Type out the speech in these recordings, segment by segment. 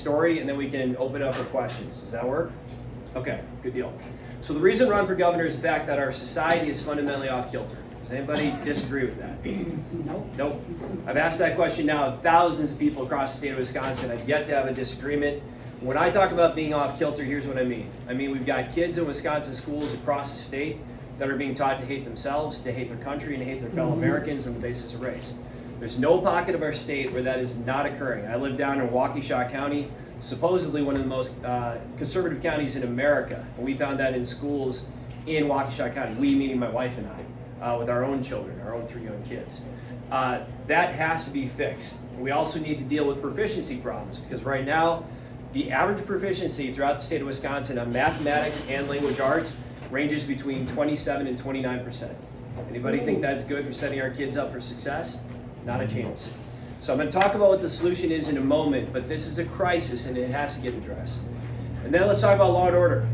story, and then we can open up for questions. Does that work? Okay, good deal. So the reason to run for governor is the fact that our society is fundamentally off kilter. Does anybody disagree with that? Nope. I've asked that question now of thousands of people across the state of Wisconsin. I've yet to have a disagreement. When I talk about being off kilter, here's what I mean. I mean, we've got kids in Wisconsin schools across the state that are being taught to hate themselves, to hate their country, and to hate their fellow Americans on the basis of race. There's no pocket of our state where that is not occurring. I live down in Waukesha County, supposedly one of the most conservative counties in America. And we found that in schools in Waukesha County, we meaning my wife and I, with our own children, our own 3 young kids. That has to be fixed. We also need to deal with proficiency problems, because right now, the average proficiency throughout the state of Wisconsin on mathematics and language arts ranges between 27 and 29%. Anybody think that's good for setting our kids up for success? Not a chance. So I'm going to talk about what the solution is in a moment, but this is a crisis and it has to get addressed. And then let's talk about law and order.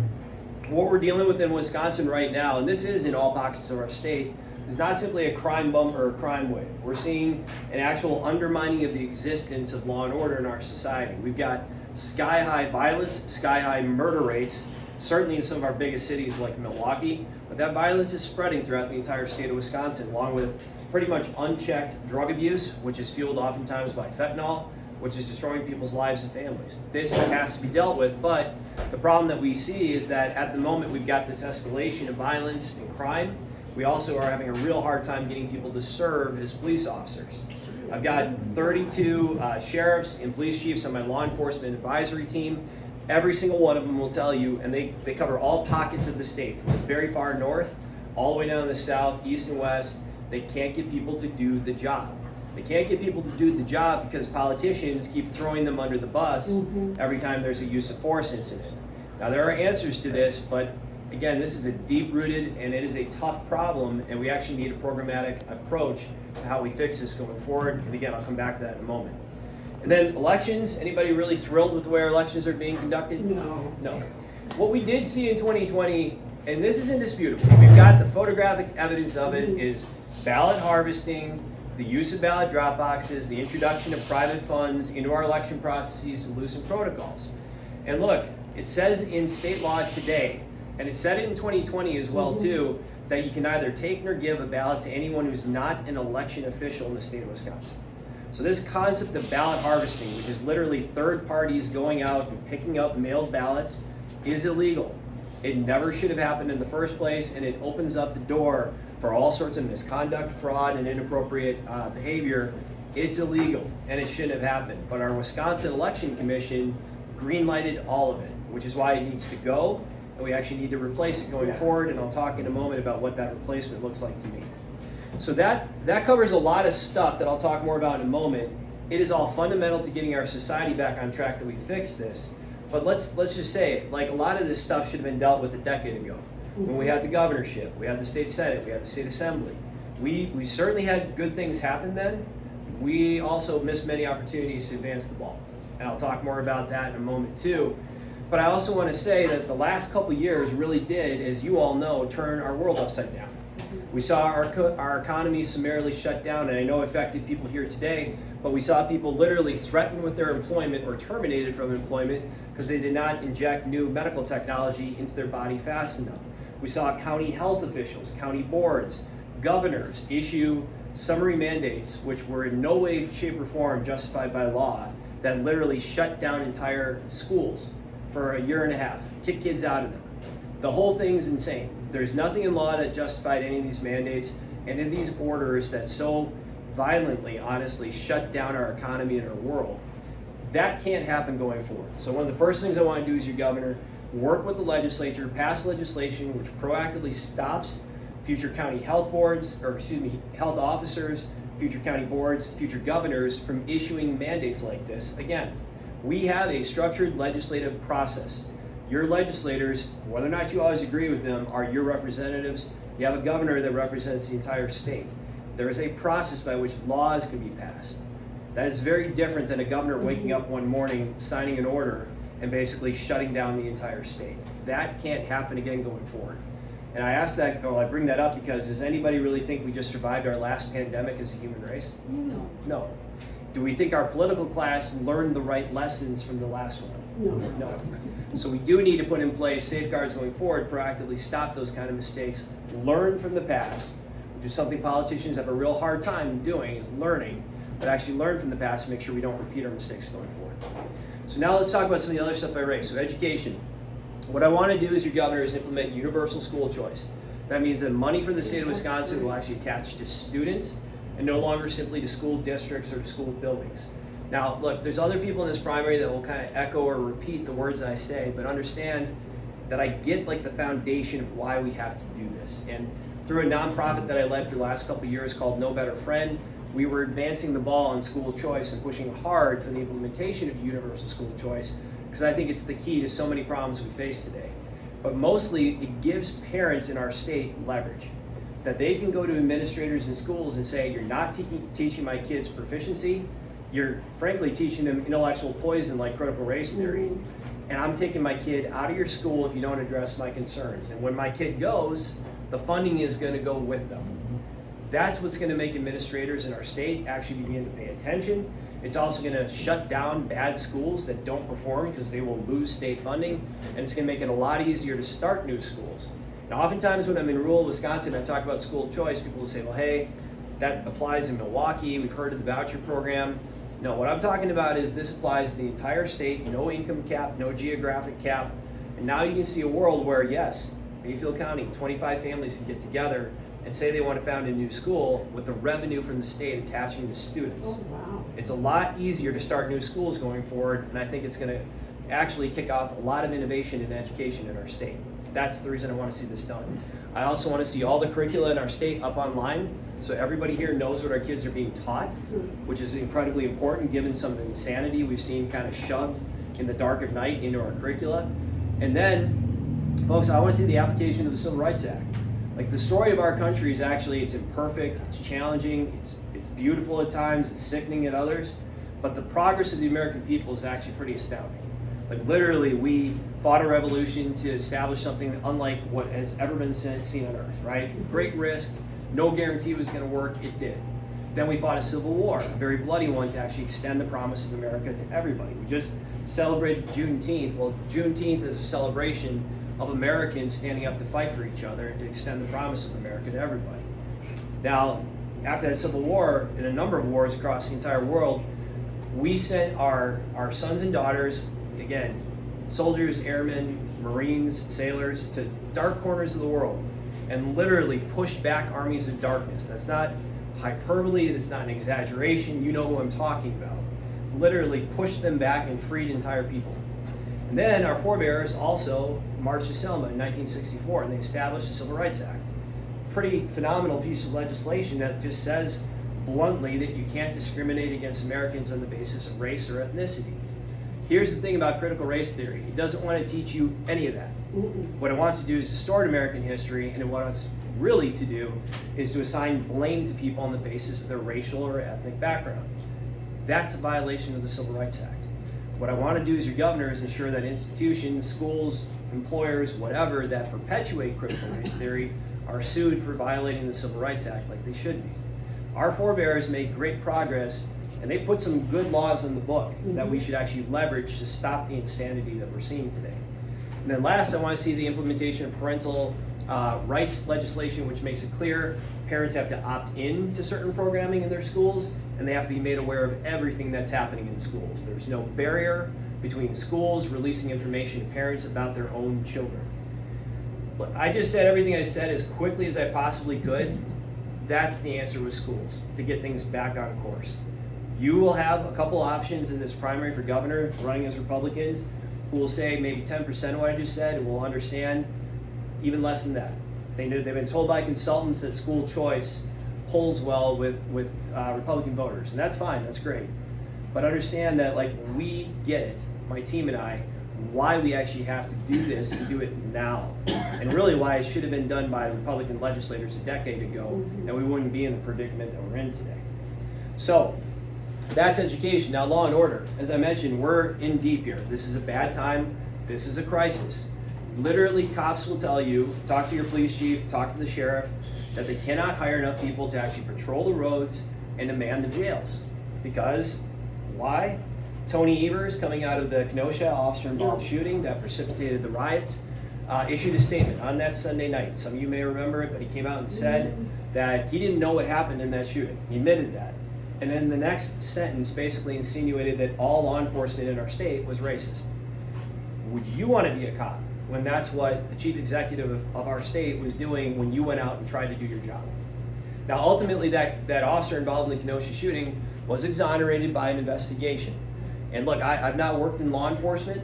What we're dealing with in Wisconsin right now, and this is in all pockets of our state, is not simply a crime bump or a crime wave. We're seeing an actual undermining of the existence of law and order in our society. We've got sky-high violence, sky-high murder rates, certainly in some of our biggest cities like Milwaukee, but that violence is spreading throughout the entire state of Wisconsin, along with pretty much unchecked drug abuse, which is fueled oftentimes by fentanyl, which is destroying people's lives and families. This has to be dealt with, but the problem that we see is that at the moment we've got this escalation of violence and crime. We also are having a real hard time getting people to serve as police officers. I've got 32 sheriffs and police chiefs on my law enforcement advisory team. Every single one of them will tell you, and they cover all pockets of the state, from the very far north, all the way down to the south, east and west. They can't get people to do the job. They can't get people to do the job because politicians keep throwing them under the bus every time there's a use of force incident. Now, there are answers to this, but again, this is a deep-rooted and it is a tough problem, and we actually need a programmatic approach to how we fix this going forward. And again, I'll come back to that in a moment. And then elections, anybody really thrilled with the way our elections are being conducted? No. What we did see in 2020, and this is indisputable, we've got the photographic evidence of it, is ballot harvesting, the use of ballot drop boxes, the introduction of private funds into our election processes and loosen protocols. And look, it says in state law today, and it said it in 2020 as well too, that you can neither take nor give a ballot to anyone who's not an election official in the state of Wisconsin. So this concept of ballot harvesting, which is literally third parties going out and picking up mailed ballots, is illegal. It never should have happened in the first place, and it opens up the door for all sorts of misconduct, fraud, and inappropriate behavior. It's illegal, and it shouldn't have happened. But our Wisconsin Election Commission green-lighted all of it, which is why it needs to go, and we actually need to replace it going forward, and I'll talk in a moment about what that replacement looks like to me. So that covers a lot of stuff that I'll talk more about in a moment. It is all fundamental to getting our society back on track that we fix this. But let's just say, like, a lot of this stuff should have been dealt with a decade ago. When we had the governorship, we had the state senate, we had the state assembly. We certainly had good things happen then. We also missed many opportunities to advance the ball. And I'll talk more about that in a moment too. But I also want to say that the last couple years really did, as you all know, turn our world upside down. We saw our economy summarily shut down, and I know it affected people here today, but we saw people literally threatened with their employment or terminated from employment because they did not inject new medical technology into their body fast enough. We saw county health officials, county boards, governors issue summary mandates, which were in no way, shape, or form justified by law, that literally shut down entire schools for a year and a half, kick kids out of them. The whole thing's insane. There's nothing in law that justified any of these mandates and in these orders that so violently, honestly, shut down our economy and our world. That can't happen going forward. So one of the first things I want to do as your governor, work with the legislature, pass legislation which proactively stops future county health boards, health officers, future county boards, future governors from issuing mandates like this. Again, we have a structured legislative process. Your legislators, whether or not you always agree with them, are your representatives. You have a governor that represents the entire state. There is a process by which laws can be passed. That is very different than a governor waking up one morning, signing an order, and basically shutting down the entire state. That can't happen again going forward. And I bring that up because does anybody really think we just survived our last pandemic as a human race? No. No. Do we think our political class learned the right lessons from the last one? No. So we do need to put in place safeguards going forward, proactively stop those kind of mistakes, learn from the past, which is something politicians have a real hard time doing, is learning, but actually learn from the past to make sure we don't repeat our mistakes going forward. So now let's talk about some of the other stuff I raised. So education. What I want to do as your governor is implement universal school choice. That means that money from the state of Wisconsin will actually attach to students and no longer simply to school districts or to school buildings. Now, look, there's other people in this primary that will kind of echo or repeat the words I say, but understand that I get like the foundation of why we have to do this. And through a nonprofit that I led for the last couple of years called No Better Friend, we were advancing the ball on school choice and pushing hard for the implementation of universal school choice, because I think it's the key to so many problems we face today. But mostly, it gives parents in our state leverage, that they can go to administrators in schools and say, you're not teaching my kids proficiency, you're frankly teaching them intellectual poison like critical race theory, and I'm taking my kid out of your school if you don't address my concerns. And when my kid goes, the funding is going to go with them. That's what's going to make administrators in our state actually begin to pay attention. It's also going to shut down bad schools that don't perform because they will lose state funding, and it's going to make it a lot easier to start new schools. Now, oftentimes when I'm in rural Wisconsin and I talk about school choice, people will say, well, hey, that applies in Milwaukee, we've heard of the voucher program. No, what I'm talking about is this applies to the entire state, no income cap, no geographic cap, and now you can see a world where, yes, Bayfield County, 25 families can get together and say they want to found a new school with the revenue from the state attaching to students. Oh, wow. It's a lot easier to start new schools going forward, and I think it's going to actually kick off a lot of innovation in education in our state. That's the reason I want to see this done. I also want to see all the curricula in our state up online, so everybody here knows what our kids are being taught, which is incredibly important given some of the insanity we've seen kind of shoved in the dark of night into our curricula. And then, folks, I want to see the application of the Civil Rights Act. Like, the story of our country is actually, it's imperfect, it's challenging, it's beautiful at times, it's sickening at others, but the progress of the American people is actually pretty astounding. Like, literally, we fought a revolution to establish something unlike what has ever been seen on earth, right? Great risk, no guarantee it was going to work, it did. Then we fought a civil war, a very bloody one, to actually extend the promise of America to everybody. We just celebrated Juneteenth. Well, Juneteenth is a celebration of Americans standing up to fight for each other and to extend the promise of America to everybody. Now, after that Civil War, in a number of wars across the entire world, we sent our sons and daughters, again, soldiers, airmen, Marines, sailors, to dark corners of the world and literally pushed back armies of darkness. That's not hyperbole, that's not an exaggeration, you know who I'm talking about. Literally pushed them back and freed entire people. And then our forebears also marched to Selma in 1964, and they established the Civil Rights Act. Pretty phenomenal piece of legislation that just says bluntly that you can't discriminate against Americans on the basis of race or ethnicity. Here's the thing about critical race theory. It doesn't want to teach you any of that. What it wants to do is distort American history, and what it's really to do is to assign blame to people on the basis of their racial or ethnic background. That's a violation of the Civil Rights Act. What I want to do as your governor is ensure that institutions, schools, employers, whatever, that perpetuate critical race theory are sued for violating the Civil Rights Act like they should be. Our forebears made great progress, and they put some good laws in the book that we should actually leverage to stop the insanity that we're seeing today. And then last, I want to see the implementation of parental rights legislation, which makes it clear parents have to opt in to certain programming in their schools, and they have to be made aware of everything that's happening in schools. There's no barrier between schools releasing information to parents about their own children. Look, I just said everything I said as quickly as I possibly could. That's the answer with schools, to get things back on course. You will have a couple options in this primary for governor running as Republicans who will say maybe 10% of what I just said, and will understand even less than that. They've been told by consultants that school choice polls well with Republican voters, and that's fine, that's great. But understand that, like, we get it, my team and I, why we actually have to do this and do it now. And really why it should have been done by Republican legislators a decade ago, and we wouldn't be in the predicament that we're in today. So, that's education. Now, law and order. As I mentioned, we're in deep here. This is a bad time. This is a crisis. Literally, cops will tell you, talk to your police chief, talk to the sheriff, that they cannot hire enough people to actually patrol the roads and to man the jails. Because Why? Tony Evers, coming out of the Kenosha officer-involved shooting that precipitated the riots, issued a statement on that Sunday night. Some of you may remember it, but he came out and said that he didn't know what happened in that shooting. He admitted that. And then the next sentence basically insinuated that all law enforcement in our state was racist. Would you want to be a cop when that's what the chief executive of our state was doing when you went out and tried to do your job? Now, ultimately, that officer involved in the Kenosha shooting was exonerated by an investigation. And look, I've not worked in law enforcement,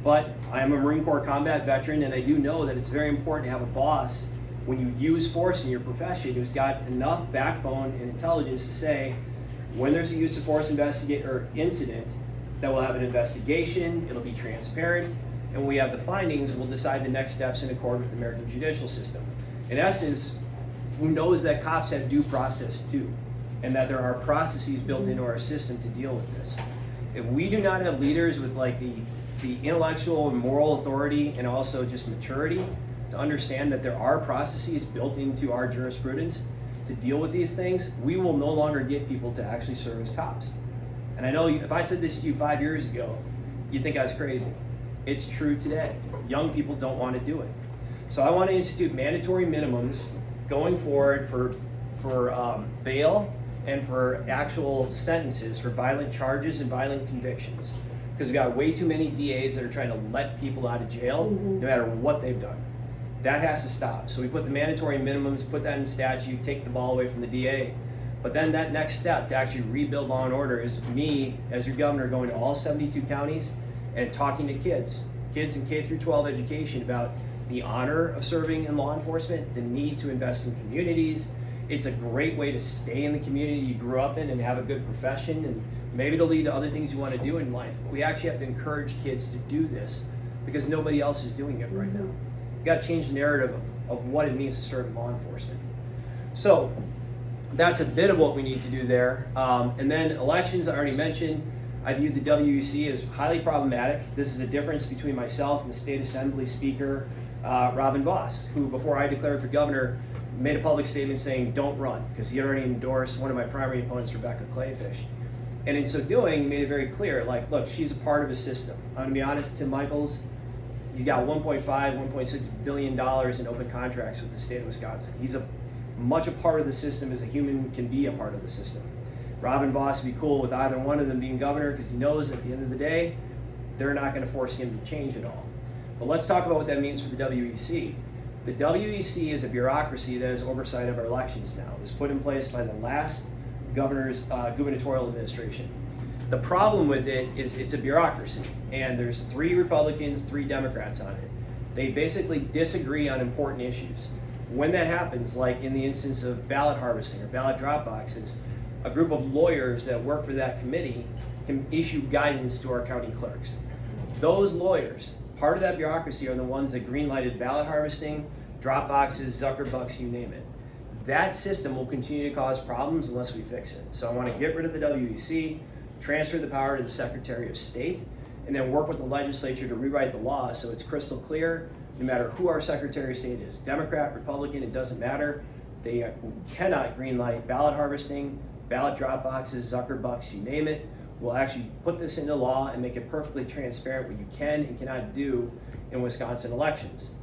but I am a Marine Corps combat veteran, and I do know that it's very important to have a boss when you use force in your profession who's got enough backbone and intelligence to say, when there's a use of force incident, that we'll have an investigation, it'll be transparent, and when we have the findings, we'll decide the next steps in accord with the American judicial system. In essence, who knows that cops have due process too, and that there are processes built into our system to deal with this. If we do not have leaders with like the intellectual and moral authority and also just maturity to understand that there are processes built into our jurisprudence to deal with these things, we will no longer get people to actually serve as cops. And I know if I said this to you 5 years ago, you'd think I was crazy. It's true today. Young people don't want to do it. So I want to institute mandatory minimums going forward for bail and for actual sentences for violent charges and violent convictions. Because we've got way too many DAs that are trying to let people out of jail no matter what they've done. That has to stop. So we put the mandatory minimums, put that in statute, take the ball away from the DA. But then that next step to actually rebuild law and order is me, as your governor, going to all 72 counties and talking to kids in K through 12 education about the honor of serving in law enforcement, the need to invest in communities. It's a great way to stay in the community you grew up in and have a good profession, and maybe it'll lead to other things you want to do in life. But we actually have to encourage kids to do this because nobody else is doing it right now. We've got to change the narrative of what it means to serve in law enforcement. So that's a bit of what we need to do there. And then elections, I already mentioned. I view the WEC as highly problematic. This is a difference between myself and the State Assembly Speaker, Robin Vos, who before I declared for governor, made a public statement saying don't run, because he already endorsed one of my primary opponents, Rebecca Clayfish. And in so doing, he made it very clear, like, look, she's a part of a system. I'm gonna be honest, Tim Michaels, he's got $1.6 billion in open contracts with the state of Wisconsin. He's much a part of the system as a human can be a part of the system. Robin Vos would be cool with either one of them being governor because he knows at the end of the day, they're not gonna force him to change it all. But let's talk about what that means for the WEC. The WEC is a bureaucracy that has oversight of our elections now. It was put in place by the last governor's gubernatorial administration. The problem with it is it's a bureaucracy, and there's 3 Republicans, 3 Democrats on it. They basically disagree on important issues. When that happens, like in the instance of ballot harvesting or ballot drop boxes, a group of lawyers that work for that committee can issue guidance to our county clerks. Those lawyers, part of that bureaucracy, are the ones that greenlighted ballot harvesting, drop boxes, Zuckerbucks, you name it. That system will continue to cause problems unless we fix it. So I want to get rid of the WEC, transfer the power to the Secretary of State, and then work with the legislature to rewrite the law so it's crystal clear, no matter who our Secretary of State is, Democrat, Republican, it doesn't matter. They cannot greenlight ballot harvesting, ballot drop boxes, Zuckerbucks, you name it. We'll actually put this into law and make it perfectly transparent what you can and cannot do in Wisconsin elections.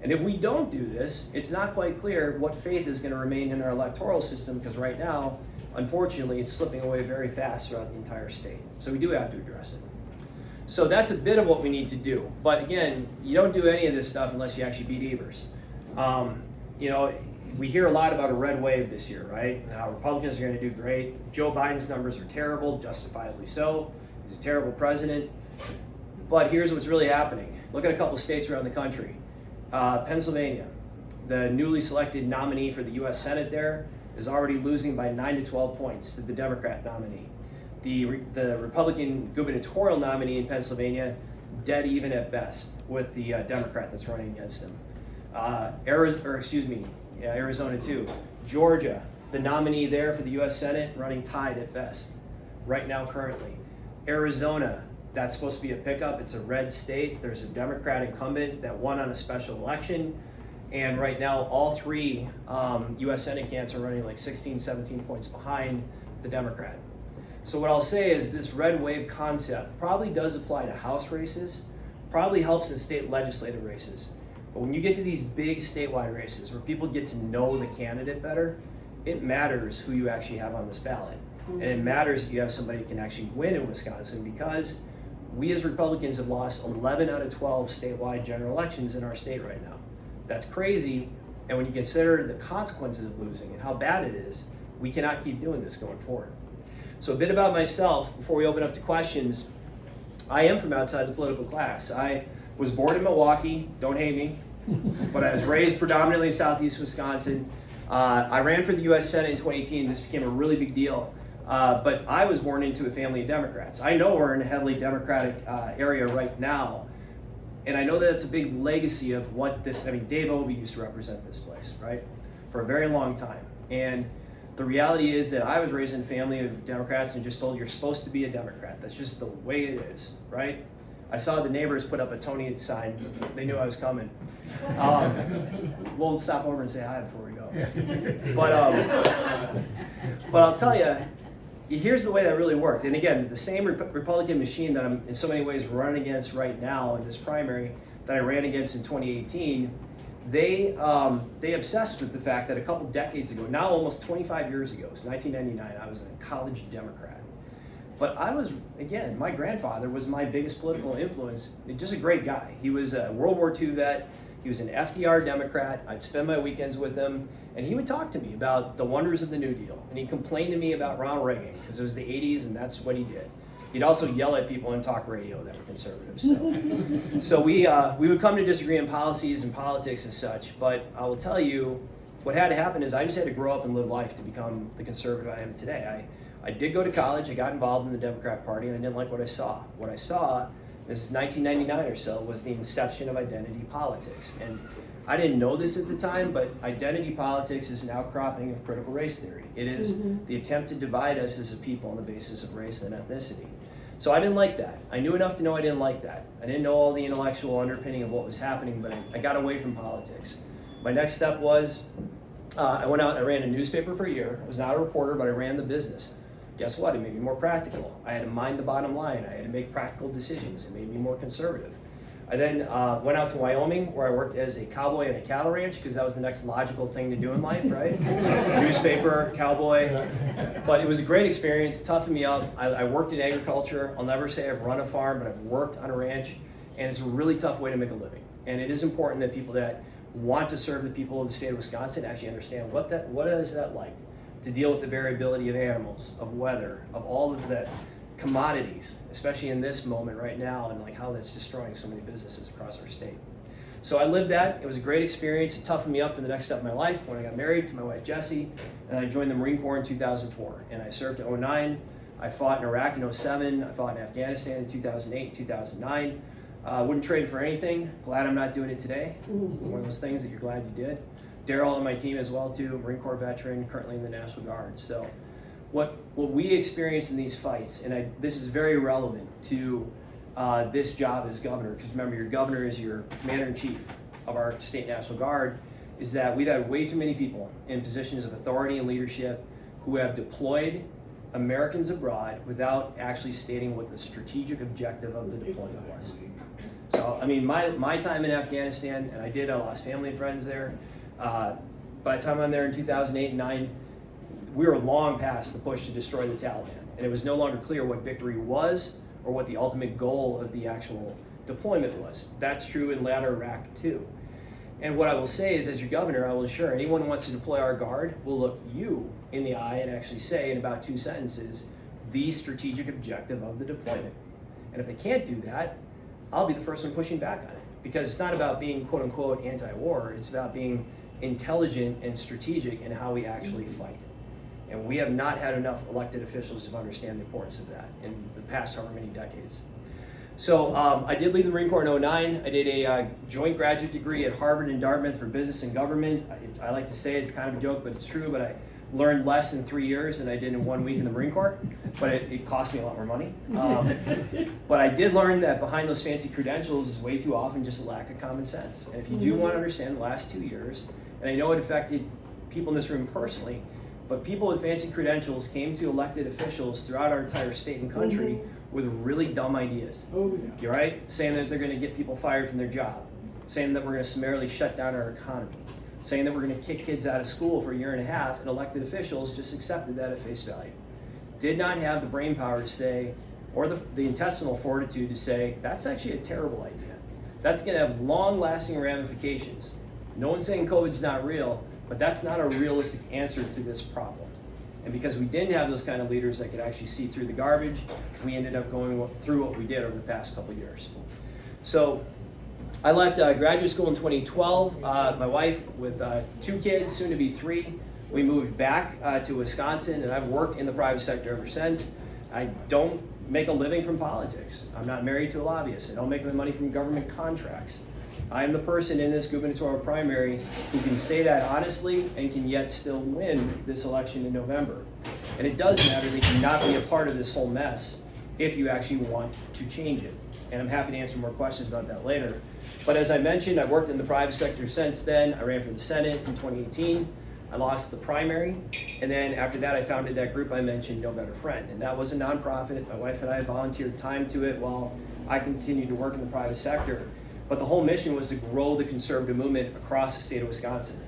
And if we don't do this, it's not quite clear what faith is going to remain in our electoral system, because right now, unfortunately, it's slipping away very fast throughout the entire state. So we do have to address it. So that's a bit of what we need to do. But again, you don't do any of this stuff unless you actually beat Evers. We hear a lot about a red wave this year, right? Now, Republicans are going to do great. Joe Biden's numbers are terrible, justifiably so. He's a terrible president. But here's what's really happening. Look at a couple states around the country. Pennsylvania, the newly selected nominee for the U.S. Senate there is already losing by 9 to 12 points to the Democrat nominee. The Republican gubernatorial nominee in Pennsylvania, dead even at best with the Democrat that's running against him. Arizona too. Georgia, the nominee there for the U.S. Senate, running tied at best right now currently. Arizona, that's supposed to be a pickup. It's a red state. There's a Democrat incumbent that won on a special election. And right now, all 3 U.S. Senate candidates are running like 16, 17 points behind the Democrat. So what I'll say is this red wave concept probably does apply to House races, probably helps in state legislative races. But when you get to these big statewide races where people get to know the candidate better, it matters who you actually have on this ballot. And it matters if you have somebody who can actually win in Wisconsin, because we as Republicans have lost 11 out of 12 statewide general elections in our state right now. That's crazy. And when you consider the consequences of losing and how bad it is, we cannot keep doing this going forward. So a bit about myself before we open up to questions. I am from outside the political class. I was born in Milwaukee, don't hate me, but I was raised predominantly in southeast Wisconsin. I ran for the U.S. Senate in 2018. This became a really big deal. But I was born into a family of Democrats. I know we're in a heavily Democratic area right now. And I know that it's a big legacy of what this, Dave Obey used to represent this place, right? For a very long time. And the reality is that I was raised in a family of Democrats and just told you're supposed to be a Democrat. That's just the way it is, right? I saw the neighbors put up a Tony sign. They knew I was coming. We'll stop over and say hi before we go. But I'll tell you, here's the way that really worked. And again, the same Republican machine that I'm in so many ways running against right now in this primary that I ran against in 2018, they obsessed with the fact that a couple decades ago, now almost 25 years ago, it's 1999, I was a college Democrat. But I was, again, my grandfather was my biggest political influence, just a great guy. He was a World War II vet, he was an FDR Democrat, I'd spend my weekends with him, and he would talk to me about the wonders of the New Deal. And he complained to me about Ronald Reagan, because it was the 80s and that's what he did. He'd also yell at people on talk radio that were conservative. So we would come to disagree on policies and politics and such, but I will tell you, what had to happen is I just had to grow up and live life to become the conservative I am today. I did go to college, I got involved in the Democrat Party, and I didn't like what I saw. What I saw, this 1999 or so, was the inception of identity politics. And I didn't know this at the time, but identity politics is an outcropping of critical race theory. It is the attempt to divide us as a people on the basis of race and ethnicity. So I didn't like that. I knew enough to know I didn't like that. I didn't know all the intellectual underpinning of what was happening, but I got away from politics. My next step was, I went out and I ran a newspaper for a year. I was not a reporter, but I ran the business. Guess what? It made me more practical. I had to mind the bottom line. I had to make practical decisions. It made me more conservative. I then went out to Wyoming, where I worked as a cowboy at a cattle ranch, because that was the next logical thing to do in life, right? Newspaper, cowboy. But it was a great experience, toughened me up. I worked in agriculture. I'll never say I've run a farm, but I've worked on a ranch, and it's a really tough way to make a living. And it is important that people that want to serve the people of the state of Wisconsin actually understand what is that like, to deal with the variability of animals, of weather, of all of the commodities, especially in this moment right now, and like how that's destroying so many businesses across our state. So I lived that. It was a great experience. It toughened me up for the next step of my life when I got married to my wife Jessie, and I joined the Marine Corps in 2004. And I served in 2009. I fought in Iraq in 2007. I fought in Afghanistan in 2008, 2009. Wouldn't trade for anything. Glad I'm not doing it today. It's one of those things that you're glad you did. Daryl on my team as well too, Marine Corps veteran, currently in the National Guard. So what we experience in these fights, and this is very relevant to this job as governor, because remember, your governor is your commander-in-chief of our state National Guard, is that we've had way too many people in positions of authority and leadership who have deployed Americans abroad without actually stating what the strategic objective of the deployment was. So, I mean, my time in Afghanistan, and I lost family and friends there. By the time I'm there in 2008 and 9, we were long past the push to destroy the Taliban. And it was no longer clear what victory was or what the ultimate goal of the actual deployment was. That's true in latter Iraq too. And what I will say is, as your governor, I will ensure anyone who wants to deploy our guard will look you in the eye and actually say in about 2 sentences, the strategic objective of the deployment. And if they can't do that, I'll be the first one pushing back on it. Because it's not about being quote unquote anti-war, it's about being intelligent and strategic in how we actually fight. And we have not had enough elected officials to understand the importance of that in the past however many decades. So I did leave the Marine Corps in 2009. I did a joint graduate degree at Harvard and Dartmouth for business and government. I like to say it's kind of a joke, but it's true, but I learned less in 3 years than I did in 1 week in the Marine Corps, but it cost me a lot more money. But I did learn that behind those fancy credentials is way too often just a lack of common sense. And if you do want to understand the last 2 years, and I know it affected people in this room personally, but people with fancy credentials came to elected officials throughout our entire state and country with really dumb ideas. You're right? Saying that they're going to get people fired from their job, saying that we're going to summarily shut down our economy, saying that we're going to kick kids out of school for a year and a half, and elected officials just accepted that at face value. Did not have the brain power to say, or the intestinal fortitude to say, that's actually a terrible idea. That's going to have long-lasting ramifications. No one's saying COVID's not real, but that's not a realistic answer to this problem. And because we didn't have those kind of leaders that could actually see through the garbage, we ended up going through what we did over the past couple of years. So I left graduate school in 2012. My wife, with 2 kids, soon to be 3, we moved back to Wisconsin, and I've worked in the private sector ever since. I don't make a living from politics. I'm not married to a lobbyist. I don't make my money from government contracts. I am the person in this gubernatorial primary who can say that honestly and can yet still win this election in November. And it does matter that you not be a part of this whole mess if you actually want to change it. And I'm happy to answer more questions about that later. But as I mentioned, I've worked in the private sector since then. I ran for the Senate in 2018. I lost the primary, and then after that I founded that group I mentioned, No Better Friend, and that was a nonprofit. My wife and I volunteered time to it while I continued to work in the private sector. But the whole mission was to grow the conservative movement across the state of Wisconsin.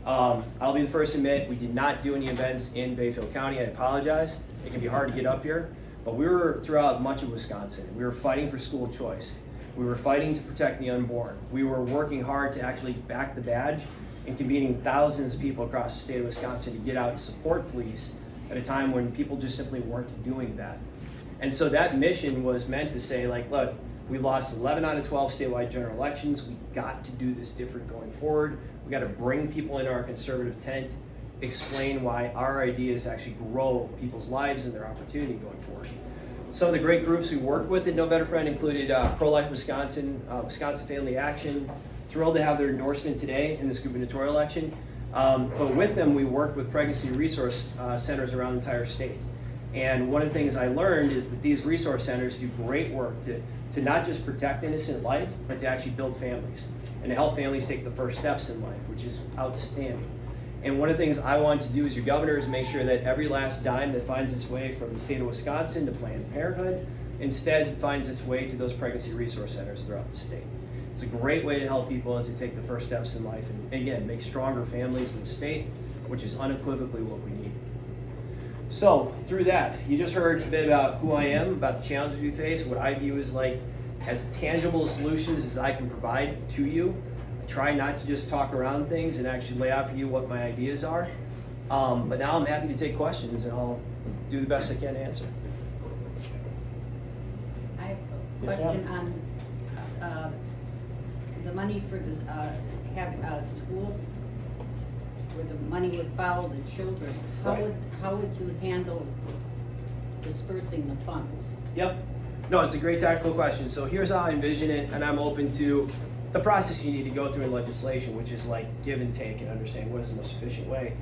I'll be the first to admit we did not do any events in Bayfield County. I apologize. It can be hard to get up here, but we were throughout much of Wisconsin. We were fighting for school choice. We were fighting to protect the unborn. We were working hard to actually back the badge and convening thousands of people across the state of Wisconsin to get out and support police at a time when people just simply weren't doing that. And so that mission was meant to say, like, look, we've lost 11 out of 12 statewide general elections. We've got to do this different going forward. We got to bring people into our conservative tent, explain why our ideas actually grow people's lives and their opportunity going forward. Some of the great groups we worked with at No Better Friend included Pro-Life Wisconsin, Wisconsin Family Action. Thrilled to have their endorsement today in this gubernatorial election. But with them, we worked with pregnancy resource centers around the entire state. And one of the things I learned is that these resource centers do great work to not just protect innocent life, but to actually build families and to help families take the first steps in life, which is outstanding. And one of the things I want to do as your governor is make sure that every last dime that finds its way from the state of Wisconsin to Planned Parenthood instead finds its way to those pregnancy resource centers throughout the state. It's a great way to help people as they take the first steps in life and, again, make stronger families in the state, which is unequivocally what we need. So, through that, you just heard a bit about who I am, about the challenges we face, what I view as tangible solutions as I can provide to you. I try not to just talk around things and actually lay out for you what my ideas are. But now I'm happy to take questions, and I'll do the best I can to answer. I have a question on the money for the schools, where the money would follow the children. How would you handle dispersing the funds? Yep. No, it's a great tactical question. So here's how I envision it, and I'm open to the process you need to go through in legislation, which is like give and take and understand what is the most efficient way.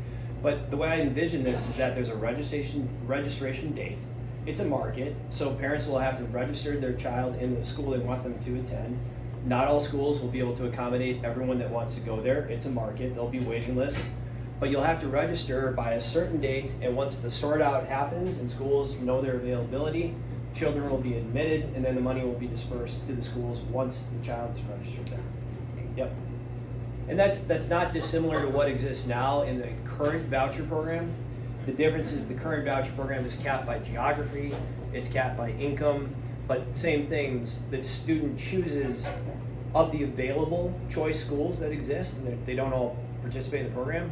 But the way I envision this is that there's a registration date. It's a market, so parents will have to register their child in the school they want them to attend. Not all schools will be able to accommodate everyone that wants to go there. It's a market, there'll be waiting lists. But you'll have to register by a certain date, and once the sort out happens and schools know their availability, children will be admitted, and then the money will be dispersed to the schools once the child is registered there. Yep. And that's not dissimilar to what exists now in the current voucher program. The difference is the current voucher program is capped by geography, it's capped by income, but same things, the student chooses of the available choice schools that exist, and they don't all participate in the program.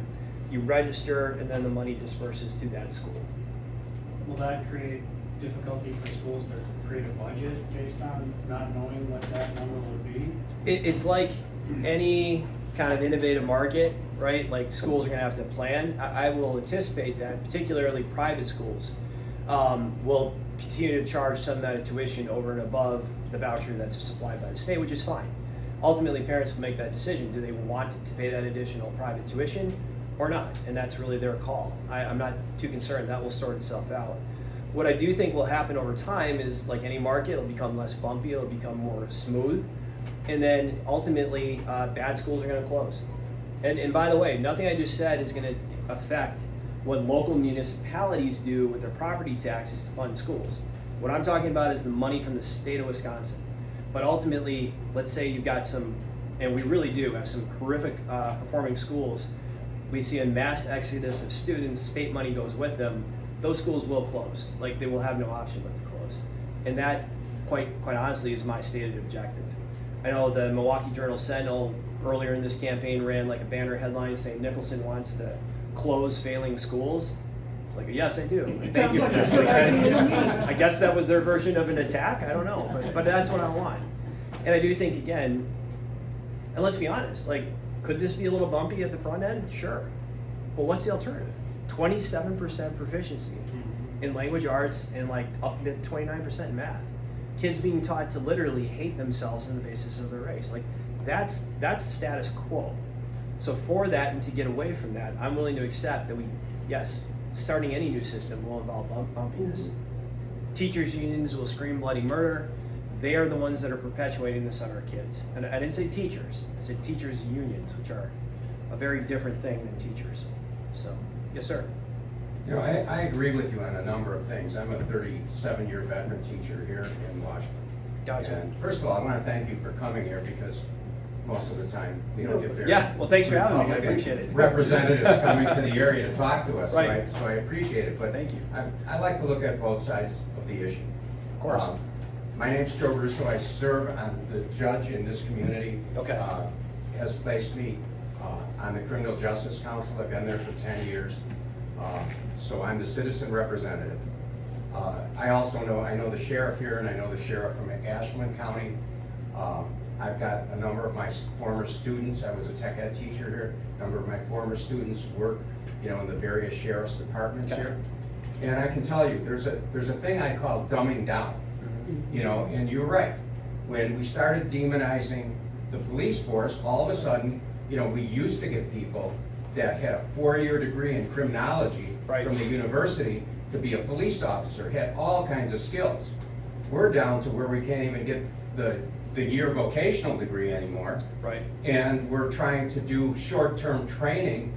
You register, and then the money disperses to that school. Will that create difficulty for schools to create a budget based on not knowing what that number would be? It's like any kind of innovative market, right? Like schools are going to have to plan. I will anticipate that, particularly private schools, will continue to charge some amount of tuition over and above the voucher that's supplied by the state, which is fine. Ultimately, parents will make that decision. Do they want to pay that additional private tuition or not? And that's really their call. I'm not too concerned. That will sort itself out. What I do think will happen over time is, like any market, it'll become less bumpy, it'll become more smooth, and then ultimately bad schools are going to close. And by the way, nothing I just said is going to affect what local municipalities do with their property taxes to fund schools. What I'm talking about is the money from the state of Wisconsin. But ultimately, let's say you've got some, and we really do have some horrific performing schools. We see a mass exodus of students, state money goes with them. Those schools will close. Like, they will have no option but to close. And that, quite honestly, is my stated objective. I know the Milwaukee Journal-Sentinel earlier in this campaign ran like a banner headline saying Nicholson wants to close failing schools. It's like, yes, I do. Thank you for that. I guess that was their version of an attack. I don't know, but that's what I want. And I do think, again, and let's be honest, like, could this be a little bumpy at the front end? Sure. But what's the alternative? 27% proficiency in language arts and like up to 29% in math. Kids being taught to literally hate themselves on the basis of their race. Like, that's status quo. So for that and to get away from that, I'm willing to accept that yes, starting any new system will involve bumpiness. Teachers' unions will scream bloody murder. They are the ones that are perpetuating this on our kids. And I didn't say teachers, I said teachers' unions, which are a very different thing than teachers. So, yes, sir. You know, I agree with you on a number of things. I'm a 37-year veteran teacher here in Washburn. Gotcha. And first of all, I want to thank you for coming here because most of the time we don't get very Yeah, well, thanks for having me. I Republican appreciate it. representatives coming to the area to talk to us, Right. so I appreciate it. But Thank you. I like to look at both sides of the issue. Of course. My name's Joe Russo. I serve on the judge in this community. Okay. Has placed me on the Criminal Justice Council. I've been there for 10 years. So I'm the citizen representative. I also know the sheriff here, and I know the sheriff from Ashland County. I've got a number of my former students. I was a tech ed teacher here. A number of my former students work, in the various sheriff's departments here. And I can tell you, there's a thing I call dumbing down. And you're right. When we started demonizing the police force, all of a sudden, we used to get people that had a 4-year degree in criminology from the university to be a police officer, had all kinds of skills. We're down to where we can't even get the year vocational degree anymore. Right. And we're trying to do short-term training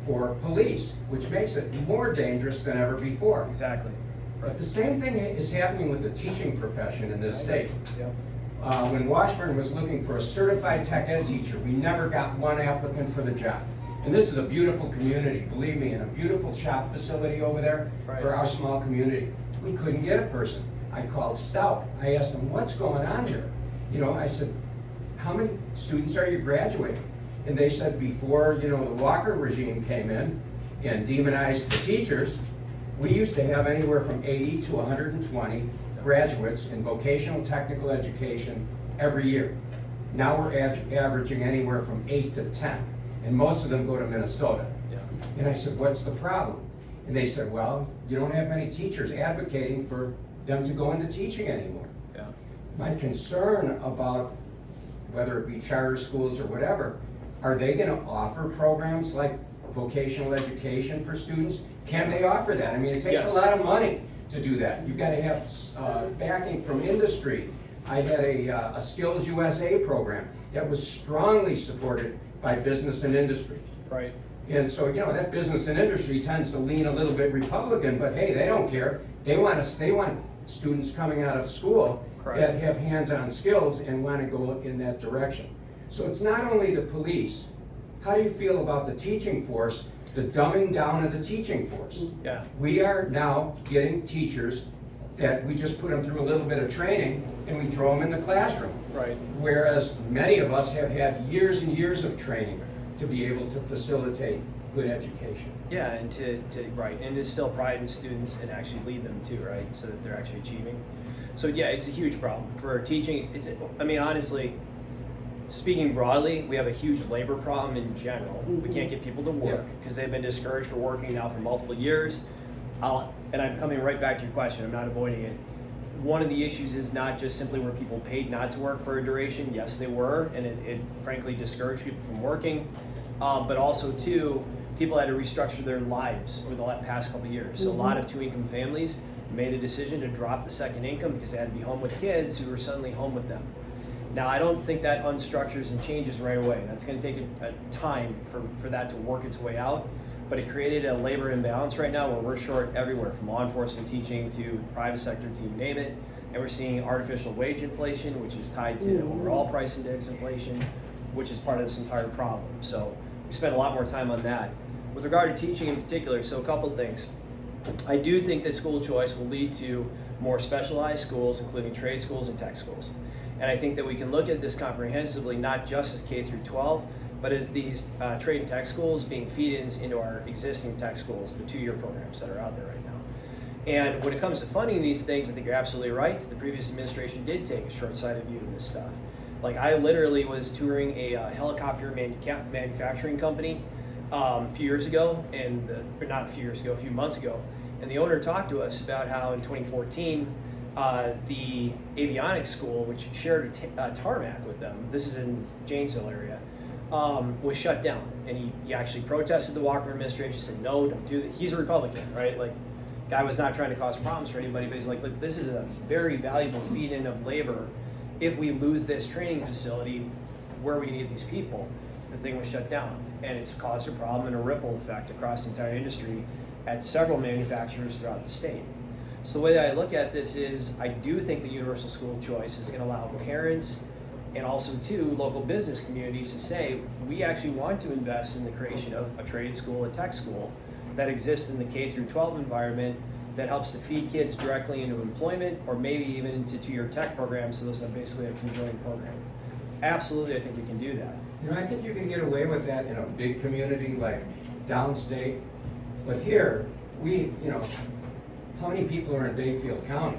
for police, which makes it more dangerous than ever before. Exactly. But the same thing is happening with the teaching profession in this state. Yep. When Washburn was looking for a certified tech ed teacher, we never got one applicant for the job. And this is a beautiful community, believe me, and a beautiful shop facility over there for our small community. We couldn't get a person. I called Stout. I asked them, what's going on here? I said, how many students are you graduating? And they said before, the Walker regime came in and demonized the teachers, we used to have anywhere from 80 to 120 graduates in vocational technical education every year. Now we're averaging anywhere from 8 to 10, and most of them go to Minnesota. Yeah. And I said, what's the problem? And they said, well, you don't have many teachers advocating for them to go into teaching anymore. Yeah. My concern about whether it be charter schools or whatever, are they going to offer programs like vocational education for students? Can they offer that? I mean, it takes a lot of money to do that. You've got to have backing from industry. I had a Skills USA program that was strongly supported by business and industry. Right. And so, that business and industry tends to lean a little bit Republican, but hey, they don't care. They want students coming out of school that have hands-on skills and want to go in that direction. So it's not only the police. How do you feel about the teaching force, the dumbing down of the teaching force? Yeah. We are now getting teachers that we just put them through a little bit of training and we throw them in the classroom. Right. Whereas many of us have had years and years of training to be able to facilitate good education. Yeah, and to instill pride in students and actually lead them too, right? So that they're actually achieving. So yeah, it's a huge problem for teaching. I mean, honestly, speaking broadly, we have a huge labor problem in general. We can't get people to work because they've been discouraged for working now for multiple years. And I'm coming right back to your question. I'm not avoiding it. One of the issues is not just simply were people paid not to work for a duration. Yes, they were, and it frankly discouraged people from working. But also, too, people had to restructure their lives over the past couple of years. So a lot of two-income families made a decision to drop the second income because they had to be home with kids who were suddenly home with them. Now, I don't think that unstructures and changes right away. That's going to take a time for that to work its way out. but it created a labor imbalance right now where we're short everywhere, from law enforcement teaching to private sector to you name it. And we're seeing artificial wage inflation, which is tied to overall price index inflation, which is part of this entire problem. So we spend a lot more time on that. With regard to teaching in particular, so a couple of things. I do think that school choice will lead to more specialized schools, including trade schools and tech schools. And I think that we can look at this comprehensively, not just as K through 12, but as these trade and tech schools being feed-ins into our existing tech schools, the 2-year programs that are out there right now. And when it comes to funding these things, I think you're absolutely right. The previous administration did take a short-sighted view of this stuff. Like, I literally was touring a helicopter manufacturing company a few years ago, or not a few years ago, a few months ago, and the owner talked to us about how in 2014, the avionics school, which shared a tarmac with them, this is in Janesville area, was shut down. And he actually protested the Walker administration, said, no, don't do that. He's a Republican, right? Like, guy was not trying to cause problems for anybody, but he's like, look, this is a very valuable feed-in of labor. If we lose this training facility where we need these people, the thing was shut down. And it's caused a problem and a ripple effect across the entire industry at several manufacturers throughout the state. So the way that I look at this is, I do think the universal school choice is gonna allow parents and also too local business communities to say, we actually want to invest in the creation of a trade school, a tech school that exists in the K through 12 environment that helps to feed kids directly into employment or maybe even into 2-year tech programs, so those are basically a conjoined program. Absolutely, I think we can do that. You know, I think you can get away with that in a big community like downstate, but here, how many people are in Bayfield County?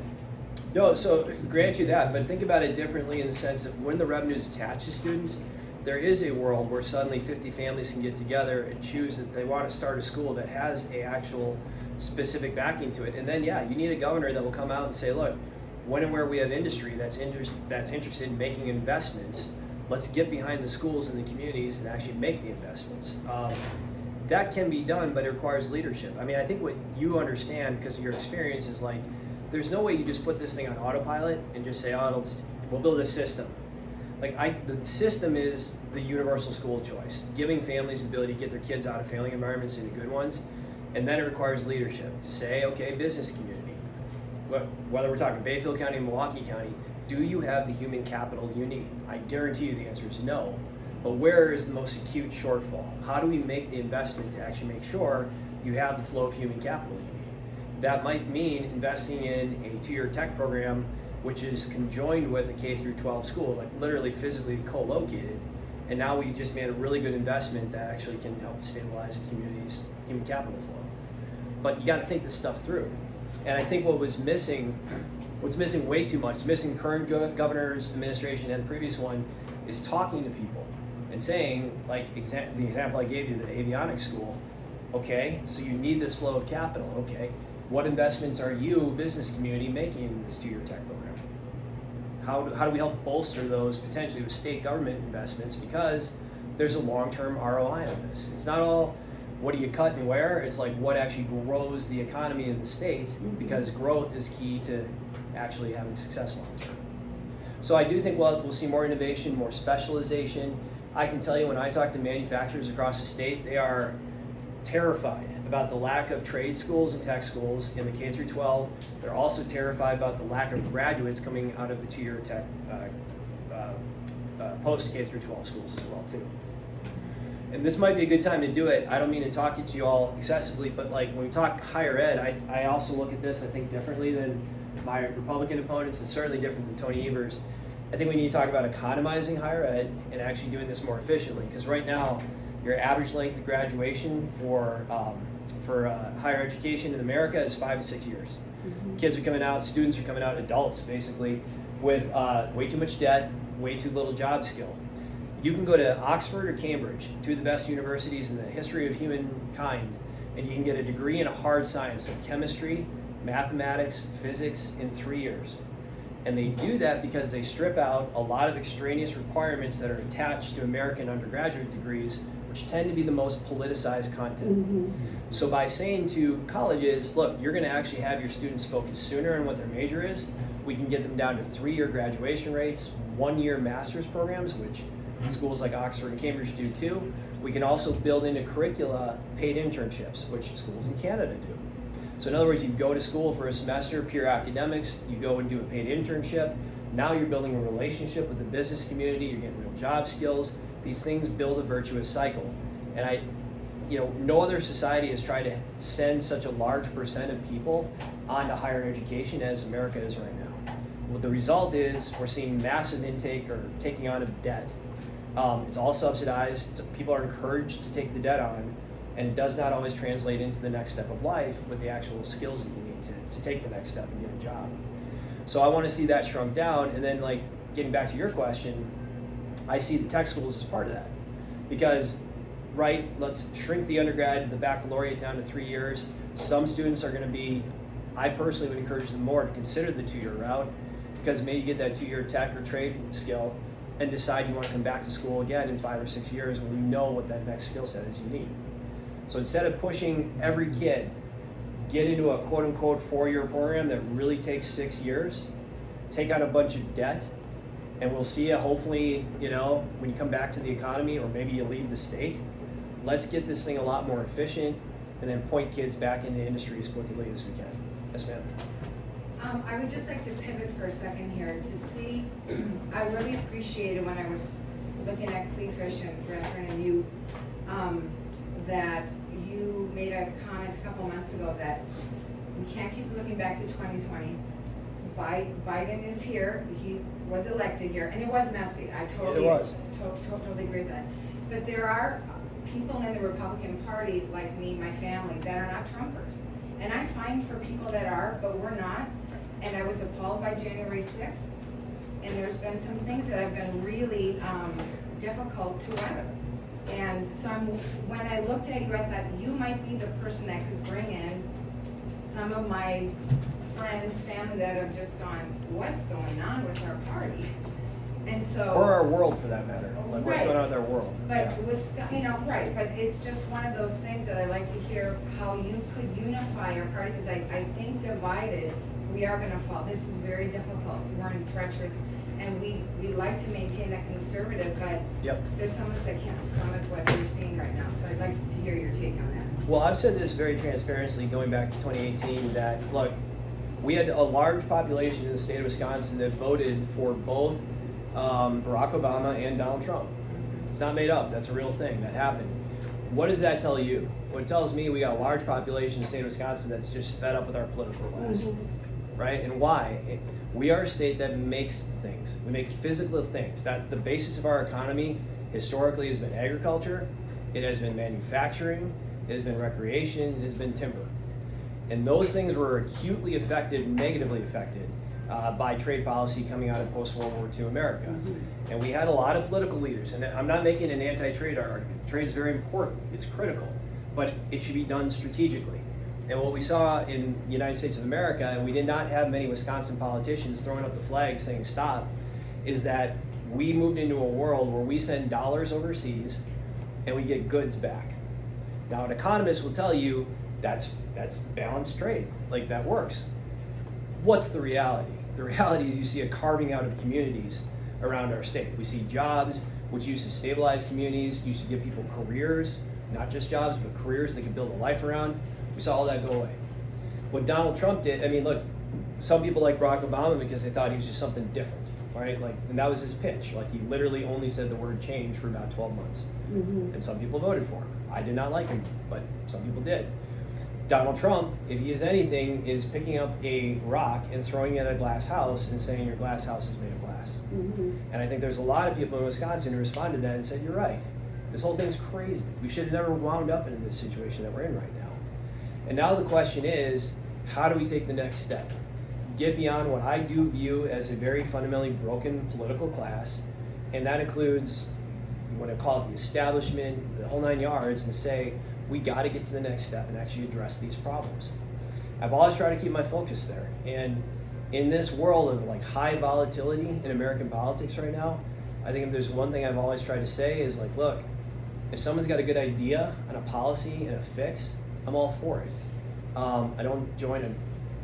No, so grant you that, but think about it differently in the sense of when the revenue is attached to students, there is a world where suddenly 50 families can get together and choose that they want to start a school that has a actual specific backing to it. And then, yeah, you need a governor that will come out and say, look, when and where we have industry that's interested in making investments, let's get behind the schools and the communities and actually make the investments. That can be done, but it requires leadership. I mean, I think what you understand because of your experience is like, there's no way you just put this thing on autopilot and just say, oh, we'll build a system. Like the system is the universal school choice, giving families the ability to get their kids out of failing environments into good ones. And then it requires leadership to say, okay, business community, whether we're talking Bayfield County, Milwaukee County, do you have the human capital you need? I guarantee you the answer is no. But where is the most acute shortfall? How do we make the investment to actually make sure you have the flow of human capital you need? That might mean investing in a 2-year tech program, which is conjoined with a K through 12 school, like literally physically co-located. And now we just made a really good investment that actually can help to stabilize a community's human capital flow. But you got to think this stuff through. And I think what's missing way too much, missing current governor's administration and the previous one, is talking to people and saying, like the example I gave you, the avionics school, okay, so you need this flow of capital, okay, what investments are you, business community, making in this 2-year tech program? How do we help bolster those potentially with state government investments, because there's a long-term ROI on this. It's not all what do you cut and where, it's like what actually grows the economy in the state, because growth is key to actually having success long-term. So I do think we'll see more innovation, more specialization. I can tell you when I talk to manufacturers across the state, they are terrified about the lack of trade schools and tech schools in the K through 12. They're also terrified about the lack of graduates coming out of the 2-year tech post K through 12 schools as well too. And this might be a good time to do it. I don't mean to talk at you all excessively, but like when we talk higher ed, I also look at this, I think, differently than my Republican opponents, and certainly different than Tony Evers. I think we need to talk about economizing higher ed and actually doing this more efficiently, because right now, your average length of graduation for higher education in America is 5 to 6 years. Mm-hmm. Kids are coming out, students are coming out, adults basically, with way too much debt, way too little job skill. You can go to Oxford or Cambridge, 2 of the best universities in the history of humankind, and you can get a degree in a hard science like chemistry, mathematics, physics in 3 years. And they do that because they strip out a lot of extraneous requirements that are attached to American undergraduate degrees, which tend to be the most politicized content. Mm-hmm. So by saying to colleges, look, you're going to actually have your students focus sooner on what their major is, we can get them down to 3-year graduation rates, 1-year master's programs, which schools like Oxford and Cambridge do too. We can also build into curricula paid internships, which schools in Canada do. So in other words, you go to school for a semester, pure academics, you go and do a paid internship. Now you're building a relationship with the business community, you're getting real job skills. These things build a virtuous cycle. And no other society has tried to send such a large percent of people onto higher education as America is right now. Well, the result is we're seeing massive intake or taking on of debt. It's all subsidized. People are encouraged to take the debt on, and it does not always translate into the next step of life with the actual skills that you need to take the next step and get a job. So I want to see that shrunk down. And then, like, getting back to your question, I see the tech schools as part of that. Because, right, let's shrink the undergrad, the baccalaureate down to 3 years. Some students are going to be, I personally would encourage them more to consider the 2-year route, because maybe you get that 2-year tech or trade skill and decide you want to come back to school again in 5 or 6 years when you know what that next skill set is you need. So instead of pushing every kid get into a quote-unquote 4-year program that really takes 6 years, take out a bunch of debt, and we'll see you hopefully, when you come back to the economy, or maybe you leave the state. Let's get this thing a lot more efficient and then point kids back into industry as quickly as we can. Yes, ma'am. I would just like to pivot for a second here to see, I really appreciated when I was looking at Cleafish and Brethren and you, that you made a comment a couple months ago that we can't keep looking back to 2020. Biden is here, he was elected here, and it was messy. I totally agree with that. But there are people in the Republican Party, like me, my family, that are not Trumpers. And I find for people that are, but we're not, and I was appalled by January 6th, and there's been some things that have been really difficult to weather. And so when I looked at you, I thought you might be the person that could bring in some of my friends, family that have just gone, what's going on with our party? And so, or our world, for that matter. Like, what's going on in their world? But Yeah. it was, right, but it's just one of those things that I like to hear how you could unify our party, because I think divided, we are gonna fall. This is very difficult. We're in treacherous, and we like to maintain that conservative, but Yep. there's some of us that can't stomach what you're seeing right now, so I'd like to hear your take on that. Well, I've said this very transparently going back to 2018 that, look, we had a large population in the state of Wisconsin that voted for both Barack Obama and Donald Trump. It's not made up. That's a real thing. That happened. What does that tell you? Well, it tells me we got a large population in the state of Wisconsin that's just fed up with our political class. Right? And why? We are a state that makes things. We make physical things. That the basis of our economy historically has been agriculture. It has been manufacturing. It has been recreation. It has been timber. And those things were acutely affected, negatively affected, by trade policy coming out of post-World War II America. And we had a lot of political leaders, and I'm not making an anti-trade argument. Trade is very important, it's critical, but it should be done strategically. And what we saw in the United States of America, and we did not have many Wisconsin politicians throwing up the flag saying stop, is that we moved into a world where we send dollars overseas and we get goods back. Now, an economist will tell you that's balanced trade, like that works. What's the reality? The reality is you see a carving out of communities around our state. We see jobs, which used to stabilize communities, used to give people careers, not just jobs, but careers they could build a life around. We saw all that go away. What Donald Trump did, I mean, look, some people like Barack Obama because they thought he was just something different, right? Like, and that was his pitch. Like, he literally only said the word change for about 12 months. And some people voted for him. I did not like him, but some people did. Donald Trump, if he is anything, is picking up a rock and throwing it at a glass house and saying your glass house is made of glass. And I think there's a lot of people in Wisconsin who responded to that and said, you're right. This whole thing's crazy. We should have never wound up in this situation that we're in right now. And now the question is, how do we take the next step? Get beyond what I do view as a very fundamentally broken political class, and that includes, you want to call it the establishment, the whole 9 yards, and say, we got to get to the next step and actually address these problems. I've always tried to keep my focus there. And in this world of like high volatility in American politics right now, I think if there's one thing I've always tried to say is like, look, if someone's got a good idea on a policy and a fix, I'm all for it. I don't join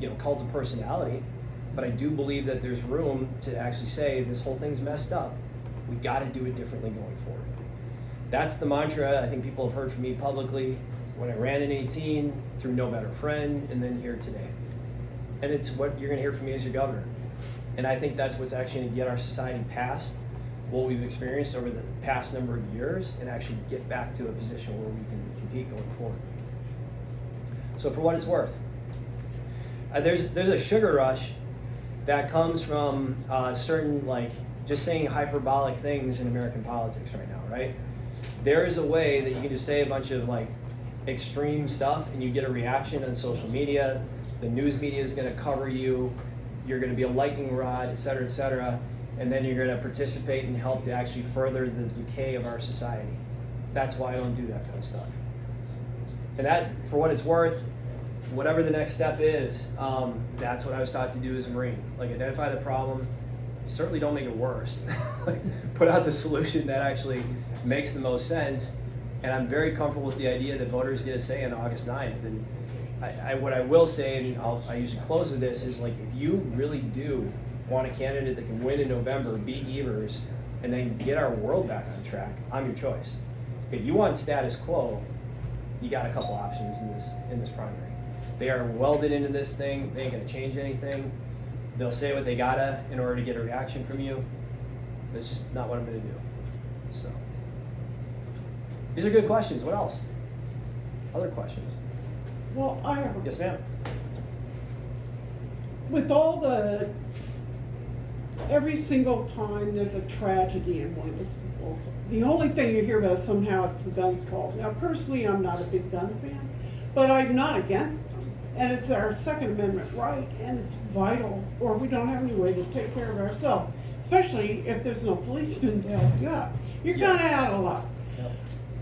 a cult of personality, but I do believe that there's room to actually say this whole thing's messed up. We got to do it differently going forward. That's the mantra I think people have heard from me publicly when I ran in 18, through No Better Friend, and then here today. And it's what you're going to hear from me as your governor. And I think that's what's actually going to get our society past what we've experienced over the past number of years and actually get back to a position where we can compete going forward. So for what it's worth, there's a sugar rush that comes from certain, like, just saying hyperbolic things in American politics right now, right? There is a way that you can just say a bunch of, like, extreme stuff and you get a reaction on social media. The news media is going to cover you. You're going to be a lightning rod, et cetera, and then you're going to participate and help to actually further the decay of our society. That's why I don't do that kind of stuff. And that, for what it's worth, whatever the next step is, that's what I was taught to do as a Marine. Like, identify the problem, certainly don't make it worse. Like, put out the solution that actually makes the most sense. And I'm very comfortable with the idea that voters get a say on August 9th. And what I will say, and I usually close with this, is like, if you really do want a candidate that can win in November, beat Evers, and then get our world back on track, I'm your choice. If you want status quo, you got a couple options in this primary. They are welded into this thing. They ain't gonna change anything. They'll say what they gotta in order to get a reaction from you. That's just not what I'm gonna do. So, these are good questions. What else? Other questions? Well, I have, Yes, ma'am. with all every single time there's a tragedy in one of the schools, the only thing you hear about somehow it's the gun's fault. Now, personally, I'm not a big gun fan, but I'm not against them. And it's our Second Amendment right, and it's vital, or we don't have any way to take care of ourselves, especially if there's no policeman to help you out. You're Yeah. kind of out of luck. Yep.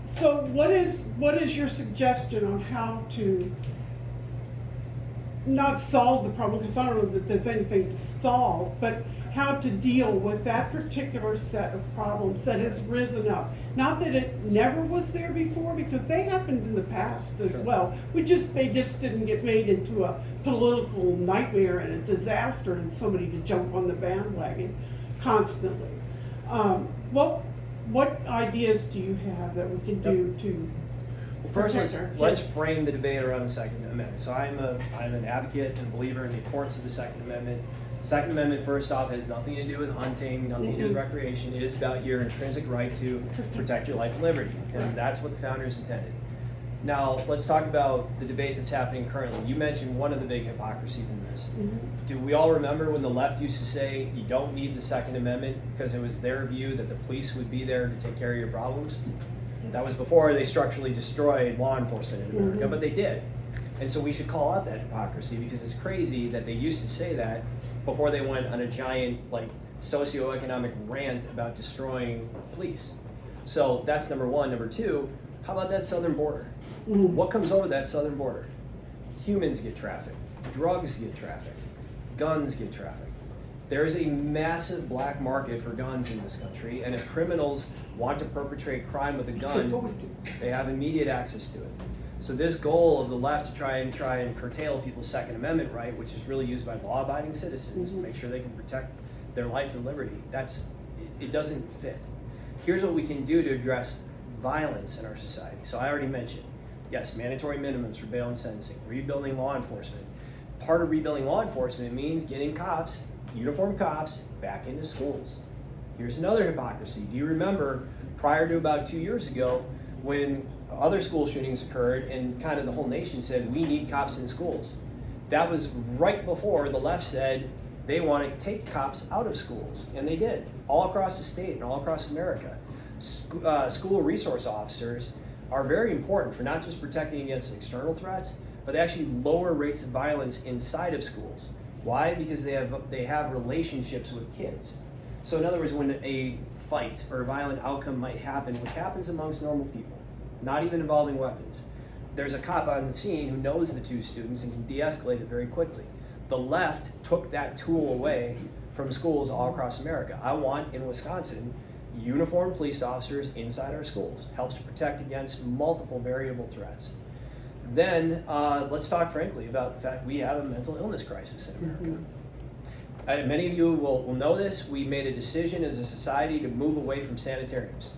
So what is your suggestion on how to not solve the problem, because I don't know that there's anything to solve, but how to deal with that particular set of problems that has risen up? Not that it never was there before, because they happened in the past as Sure. well. They just didn't get made into a political nightmare and a disaster and somebody to jump on the bandwagon constantly. What ideas do you have that we can do to Well, first, protect our let's kids? frame the debate around the Second Amendment. So I'm an advocate and a believer in the importance of the Second Amendment. Second Amendment, first off, has nothing to do with hunting, nothing to do with recreation. It is about your intrinsic right to protect your life and liberty, and that's what the founders intended. Now, let's talk about the debate that's happening currently. You mentioned one of the big hypocrisies in this. Do we all remember when the left used to say you don't need the Second Amendment because it was their view that the police would be there to take care of your problems? That was before they structurally destroyed law enforcement in America, but they did. And so we should call out that hypocrisy, because it's crazy that they used to say that before they went on a giant, like, socioeconomic rant about destroying police. So that's number one. Number two, how about that southern border? What comes over that southern border? Humans get trafficked, drugs get trafficked, guns get trafficked. There is a massive black market for guns in this country, and if criminals want to perpetrate crime with a gun, they have immediate access to it. So this goal of the left to try and curtail people's Second Amendment right, which is really used by law-abiding citizens to make sure they can protect their life and liberty, it doesn't fit. Here's what we can do to address violence in our society. So I already mentioned, yes, mandatory minimums for bail and sentencing, rebuilding law enforcement. Part of rebuilding law enforcement means getting cops, uniformed cops, back into schools. Here's another hypocrisy. Do you remember prior to about 2 years ago when other school shootings occurred and kind of the whole nation said we need cops in schools? That was right before the left said they want to take cops out of schools, and they did, all across the state and all across America. School resource officers are very important for not just protecting against external threats, but they actually lower rates of violence inside of schools. Why? Because they have relationships with kids. So in other words, when a fight or a violent outcome might happen, which happens amongst normal people, not even involving weapons, there's a cop on the scene who knows the two students and can de-escalate it very quickly. The left took that tool away from schools all across America. I want, in Wisconsin, uniformed police officers inside our schools. Helps protect against multiple variable threats. Then let's talk frankly about the fact we have a mental illness crisis in America. Many of you will know this. We made a decision as a society to move away from sanitariums.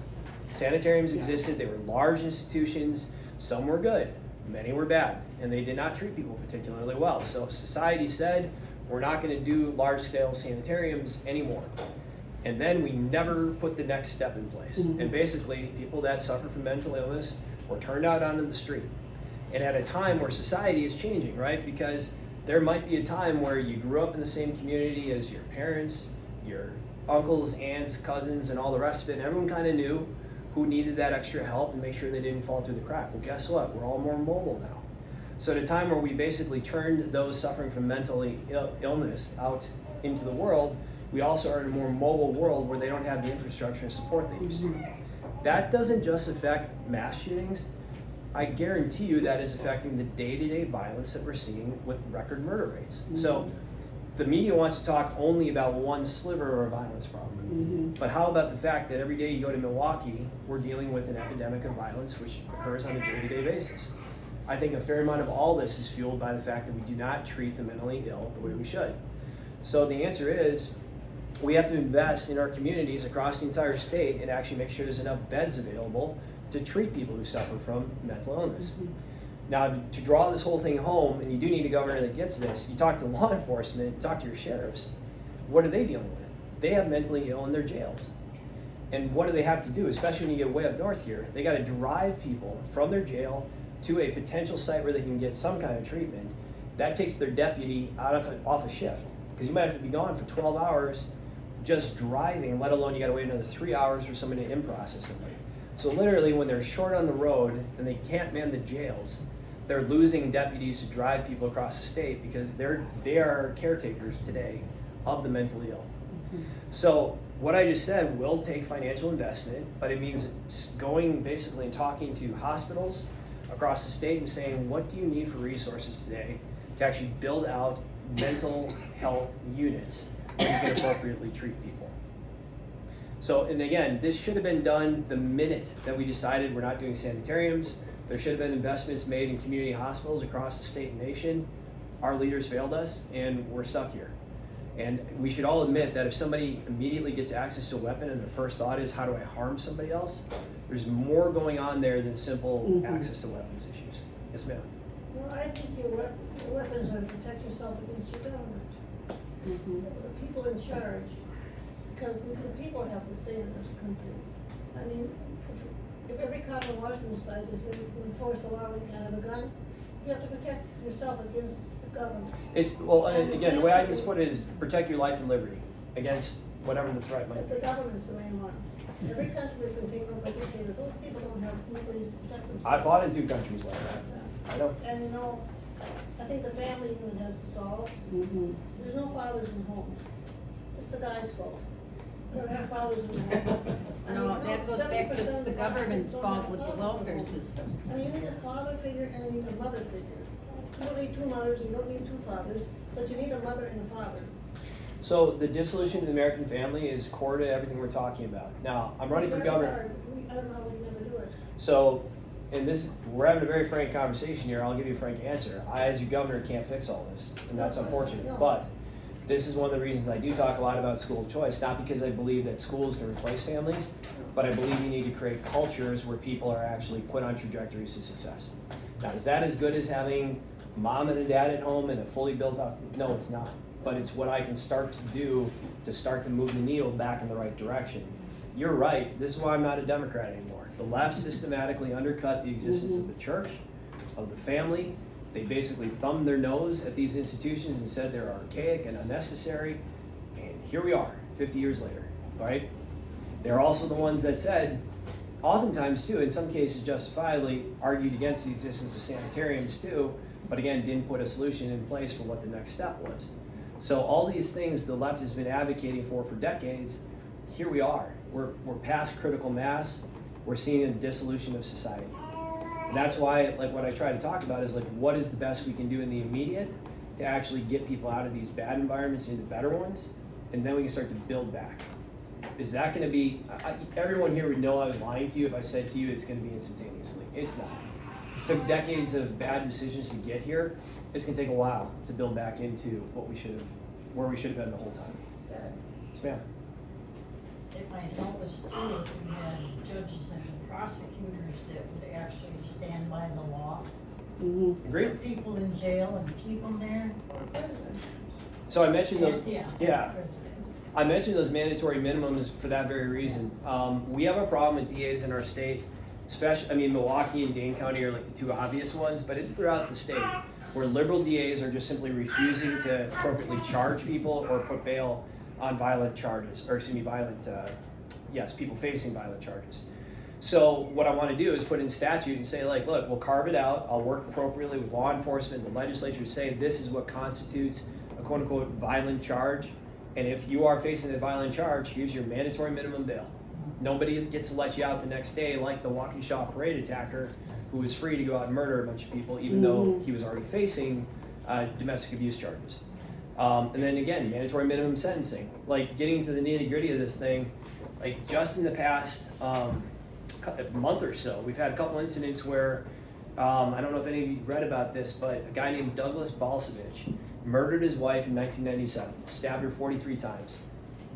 Sanitariums existed, they were large institutions, some were good, many were bad, and they did not treat people particularly well. So society said, we're not gonna do large-scale sanitariums anymore. And then we never put the next step in place. And basically, people that suffer from mental illness were turned out onto the street. And at a time where society is changing, right? Because there might be a time where you grew up in the same community as your parents, your uncles, aunts, cousins, and all the rest of it, and everyone kind of knew who needed that extra help to make sure they didn't fall through the crack. Well, guess what? We're all more mobile now. So at a time where we basically turned those suffering from mental illness out into the world, we also are in a more mobile world where they don't have the infrastructure and support they used to. That doesn't just affect mass shootings. I guarantee you that is affecting the day-to-day violence that we're seeing with record murder rates. So the media wants to talk only about one sliver of a violence problem. But how about the fact that every day you go to Milwaukee, we're dealing with an epidemic of violence which occurs on a day-to-day basis. I think a fair amount of all this is fueled by the fact that we do not treat the mentally ill the way we should. So the answer is, we have to invest in our communities across the entire state and actually make sure there's enough beds available to treat people who suffer from mental illness. Now, to draw this whole thing home, and you do need a governor that gets this, you talk to law enforcement, talk to your sheriffs, what are they dealing with? They have mentally ill in their jails. And what do they have to do, especially when you get way up north here? They gotta drive people from their jail to a potential site where they can get some kind of treatment. That takes their deputy off a shift, because you might have to be gone for 12 hours just driving, let alone you gotta wait another 3 hours for somebody to in-process somebody. So literally, when they're short on the road and they can't man the jails, they're losing deputies to drive people across the state because they are caretakers today of the mentally ill. So what I just said will take financial investment, but it means going basically and talking to hospitals across the state and saying, what do you need for resources today to actually build out mental health units where you can appropriately treat people? So, and again, this should have been done the minute that we decided we're not doing sanitariums. There should have been investments made in community hospitals across the state and nation. Our leaders failed us, and we're stuck here. And we should all admit that if somebody immediately gets access to a weapon and their first thought is, how do I harm somebody else? There's more going on there than simple access to weapons issues. Yes, ma'am? Well, I think your weapons are to protect yourself against your government. The people in charge, because the people have to say in this country. I mean, if every cop in Washburn decides they enforce a law when you can have a gun, you have to protect yourself against the government. Again, the way I just put it is protect your life and liberty against whatever the threat might But be. the government's the main one. Every country has been taken over by dictators. Those people don't have ways to protect themselves. I fought in 2 countries like that. I know. And you know, I think the family unit has to solve. There's no fathers in homes. It's the guy's fault. They don't have fathers in the home. No, that goes back to it's the government's don't fault have with the fathers in welfare home. system. I mean, you need a father figure and you need a mother figure. You don't need 2 mothers, you don't need 2 fathers, but you need a mother and a father. So the dissolution of the American family is core to everything we're talking about. Now, I'm running for It's very governor. hard. I don't know how we never do it. So, we're having a very frank conversation here. I'll give you a frank answer. I, as your governor, can't fix all this, and that's unfortunate. No. But this is one of the reasons I do talk a lot about school choice, not because I believe that schools can replace families, but I believe you need to create cultures where people are actually put on trajectories to success. Now, is that as good as having mom and a dad at home and a fully built up? No, it's not. But it's what I can start to do to start to move the needle back in the right direction. You're right. This is why I'm not a Democrat anymore. The left systematically undercut the existence of the church, of the family. They basically thumbed their nose at these institutions and said they're archaic and unnecessary. And here we are, 50 years later, right? They're also the ones that said, oftentimes too, in some cases justifiably, argued against the existence of sanitariums too, but again, didn't put a solution in place for what the next step was. So all these things the left has been advocating for decades, here we are. We're past critical mass. We're seeing a dissolution of society. And that's why, like, what I try to talk about is, like, what is the best we can do in the immediate to actually get people out of these bad environments into better ones, and then we can start to build back. Is that going to be, everyone here would know I was lying to you if I said to you it's going to be instantaneously. It's not. It took decades of bad decisions to get here. It's going to take a while to build back into what we should have where we should have been the whole time. Sad. Yes, ma'am. It might help us too if we had judges and prosecutors that would actually stand by the law. Agreed? Put people in jail and keep them there. Or president. So I mentioned the, Yeah. yeah. President. I mentioned those mandatory minimums for that very reason. We have a problem with DAs in our state, especially, I mean, Milwaukee and Dane County are like the two obvious ones, but it's throughout the state where liberal DAs are just simply refusing to appropriately charge people or put bail on violent charges, or excuse me, people facing violent charges. So what I want to do is put in statute and say, like, look, we'll carve it out. I'll work appropriately with law enforcement, the legislature, to say this is what constitutes a quote unquote violent charge. And if you are facing a violent charge, here's your mandatory minimum bail. Nobody gets to let you out the next day like the Waukesha parade attacker who was free to go out and murder a bunch of people even though he was already facing domestic abuse charges. And then again, mandatory minimum sentencing. Like getting to the nitty gritty of this thing, like just in the past month or so, we've had a couple incidents where, I don't know if any of you read about this, but a guy named Douglas Balsavich murdered his wife in 1997, stabbed her 43 times,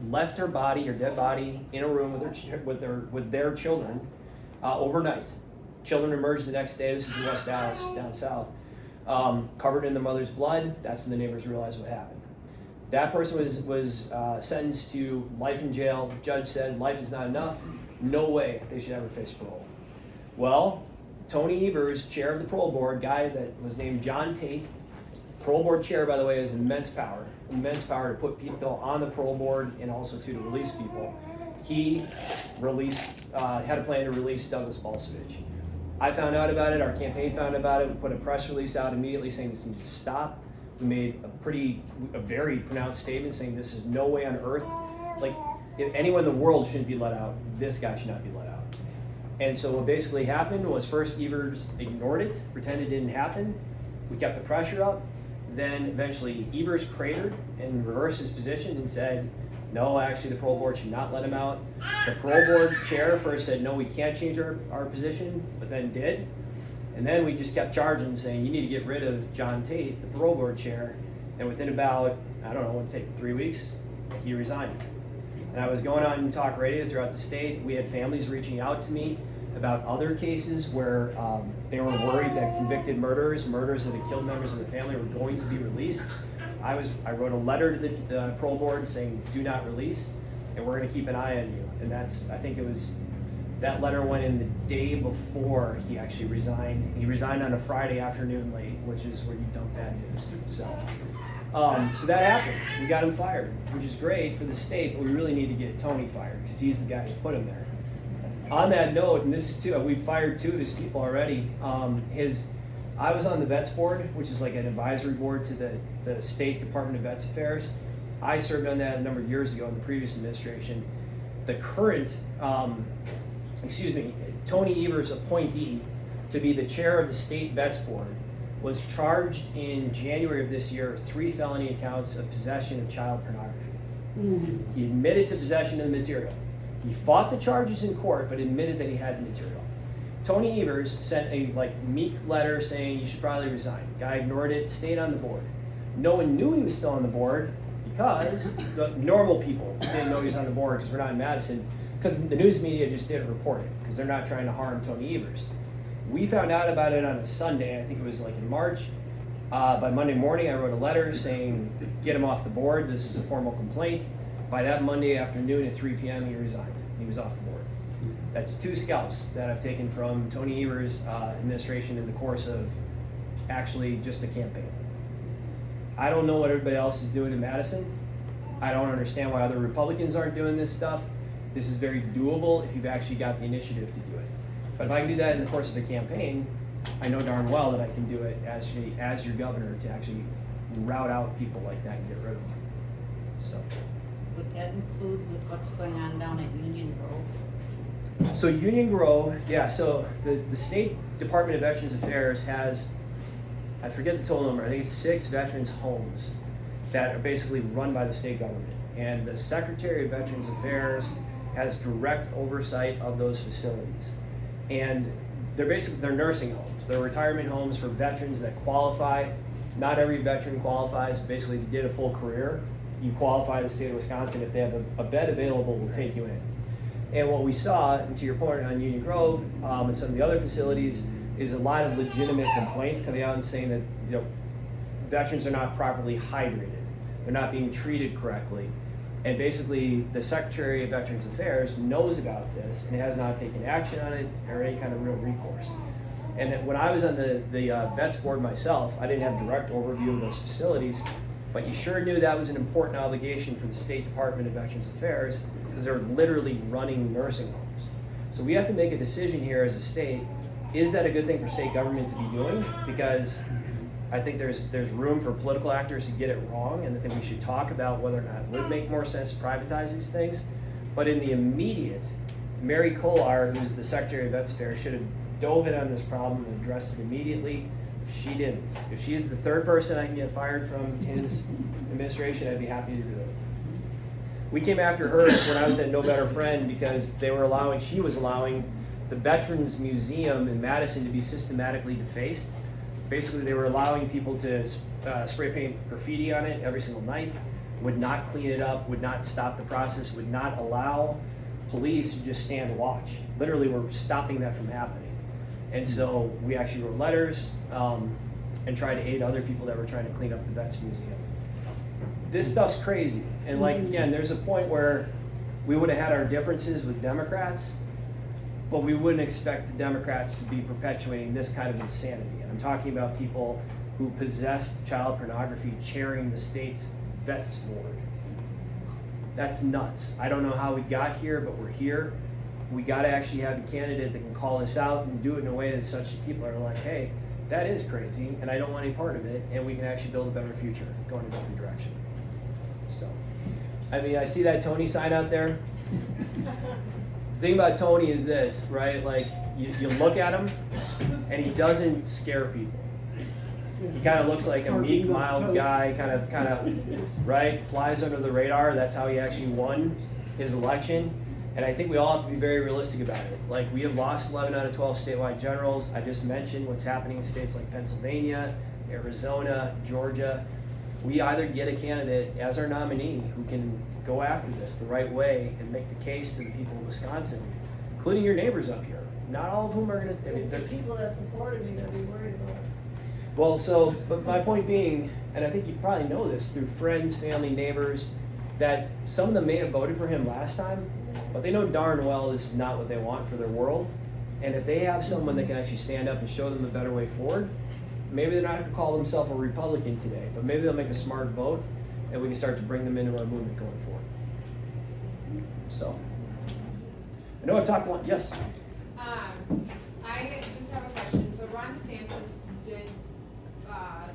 left her dead body, in a room with their children overnight. Children emerged the next day. This is in West Dallas, down south, covered in the mother's blood. That's when the neighbors realized what happened. That person was sentenced to life in jail. The judge said life is not enough. No way they should ever face parole. Well, Tony Evers, chair of the parole board, guy that was named John Tate. Parole board chair, by the way, has immense power to put people on the parole board and also to release people. He had a plan to release Douglas Balsavich. I found out about it, our campaign found out about it, we put a press release out immediately saying this needs to stop. We made a very pronounced statement saying this is no way on earth, like if anyone in the world shouldn't be let out, this guy should not be let out. And so what basically happened was first Evers ignored it, pretended it didn't happen. We kept the pressure up. Then eventually Evers cratered and reversed his position and said, no, actually the parole board should not let him out. The parole board chair first said, no, we can't change our position, but then did. And then we just kept charging, saying, you need to get rid of John Tate, the parole board chair. And within about, I don't know, it would take 3 weeks, he resigned. And I was going on talk radio throughout the state. We had families reaching out to me about other cases where they were worried that convicted murderers that had killed members of the family were going to be released. I wrote a letter to the parole board saying, do not release, and we're going to keep an eye on you. And that letter went in the day before he actually resigned. He resigned on a Friday afternoon late, which is where you dump bad news. So that happened. We got him fired, which is great for the state, but we really need to get Tony fired because he's the guy who put him there. On that note, and this too, we've fired 2 of his people already. I was on the Vets Board, which is like an advisory board to the State Department of Vets Affairs. I served on that a number of years ago in the previous administration. The current, Tony Evers' appointee to be the chair of the State Vets Board was charged in January of this year with 3 felony counts of possession of child pornography. He admitted to possession of the material. He fought the charges in court, but admitted that he had the material. Tony Evers sent a meek letter saying you should probably resign. Guy ignored it, stayed on the board. No one knew he was still on the board because the normal people didn't know he was on the board because we're not in Madison, because the news media just didn't report it because they're not trying to harm Tony Evers. We found out about it on a Sunday, I think it was in March. By Monday morning, I wrote a letter saying get him off the board. This is a formal complaint. By that Monday afternoon at 3 p.m., he resigned. He was off the board. That's 2 scalps that I've taken from Tony Evers' administration in the course of actually just a campaign. I don't know what everybody else is doing in Madison. I don't understand why other Republicans aren't doing this stuff. This is very doable if you've actually got the initiative to do it. But if I can do that in the course of a campaign, I know darn well that I can do it as your governor to actually rout out people like that and get rid of them. So. Would that include with what's going on down at Union Grove? So Union Grove, yeah, so the State Department of Veterans Affairs has, I forget the total number, I think it's 6 veterans homes that are basically run by the state government. And the Secretary of Veterans Affairs has direct oversight of those facilities. And they're nursing homes. They're retirement homes for veterans that qualify. Not every veteran qualifies. Basically, if you did a full career, you qualify the state of Wisconsin. If they have a bed available, we'll take you in. And what we saw, and to your point on Union Grove and some of the other facilities, is a lot of legitimate complaints coming out and saying that, you know, veterans are not properly hydrated, they're not being treated correctly, and basically the Secretary of Veterans Affairs knows about this and has not taken action on it or any kind of real recourse. And when I was on the Vets Board myself, I didn't have direct overview of those facilities, but you sure knew that was an important obligation for the State Department of Veterans Affairs, because they're literally running nursing homes. So we have to make a decision here as a state. Is that a good thing for state government to be doing? Because I think there's room for political actors to get it wrong, and I think we should talk about whether or not it would make more sense to privatize these things. But in the immediate, Mary Kolar, who's the Secretary of Vets Affairs, should have dove in on this problem and addressed it immediately. She didn't. If she's the third person I can get fired from his administration, I'd be happy to do it. We came after her when I was at No Better Friend because she was allowing the Veterans Museum in Madison to be systematically defaced. Basically, they were allowing people to spray paint graffiti on it every single night, would not clean it up, would not stop the process, would not allow police to just stand and watch. Literally, we're stopping that from happening. And so we actually wrote letters and tried to aid other people that were trying to clean up the Vets Museum. This stuff's crazy. And like, again, there's a point where we would have had our differences with Democrats, but we wouldn't expect the Democrats to be perpetuating this kind of insanity. And I'm talking about people who possessed child pornography chairing the state's Vets Board. That's nuts. I don't know how we got here, but we're here. We got to actually have a candidate that can call this out and do it in a way that such that people are like, hey, that is crazy, and I don't want any part of it, and we can actually build a better future going in a different direction. So, I mean, I see that Tony sign out there. The thing about Tony is this, right? Like, you look at him, and he doesn't scare people. He kind of looks like a meek, mild guy, kind of, right? Flies under the radar. That's how he actually won his election. And I think we all have to be very realistic about it. Like, we have lost 11 out of 12 statewide generals. I just mentioned what's happening in states like Pennsylvania, Arizona, Georgia. We either get a candidate as our nominee who can go after this the right way and make the case to the people of Wisconsin, including your neighbors up here. Not all of whom are going to. It's the people that supported me that be worried about it. Well, but my point being, and I think you probably know this through friends, family, neighbors, that some of them may have voted for him last time, but they know darn well this is not what they want for their world. And if they have someone that can actually stand up and show them a better way forward, maybe they're not going to call themselves a Republican today, but maybe they'll make a smart vote, and we can start to bring them into our movement going forward. So, I know I've talked one. Yes? I just have a question. So Ron DeSantis did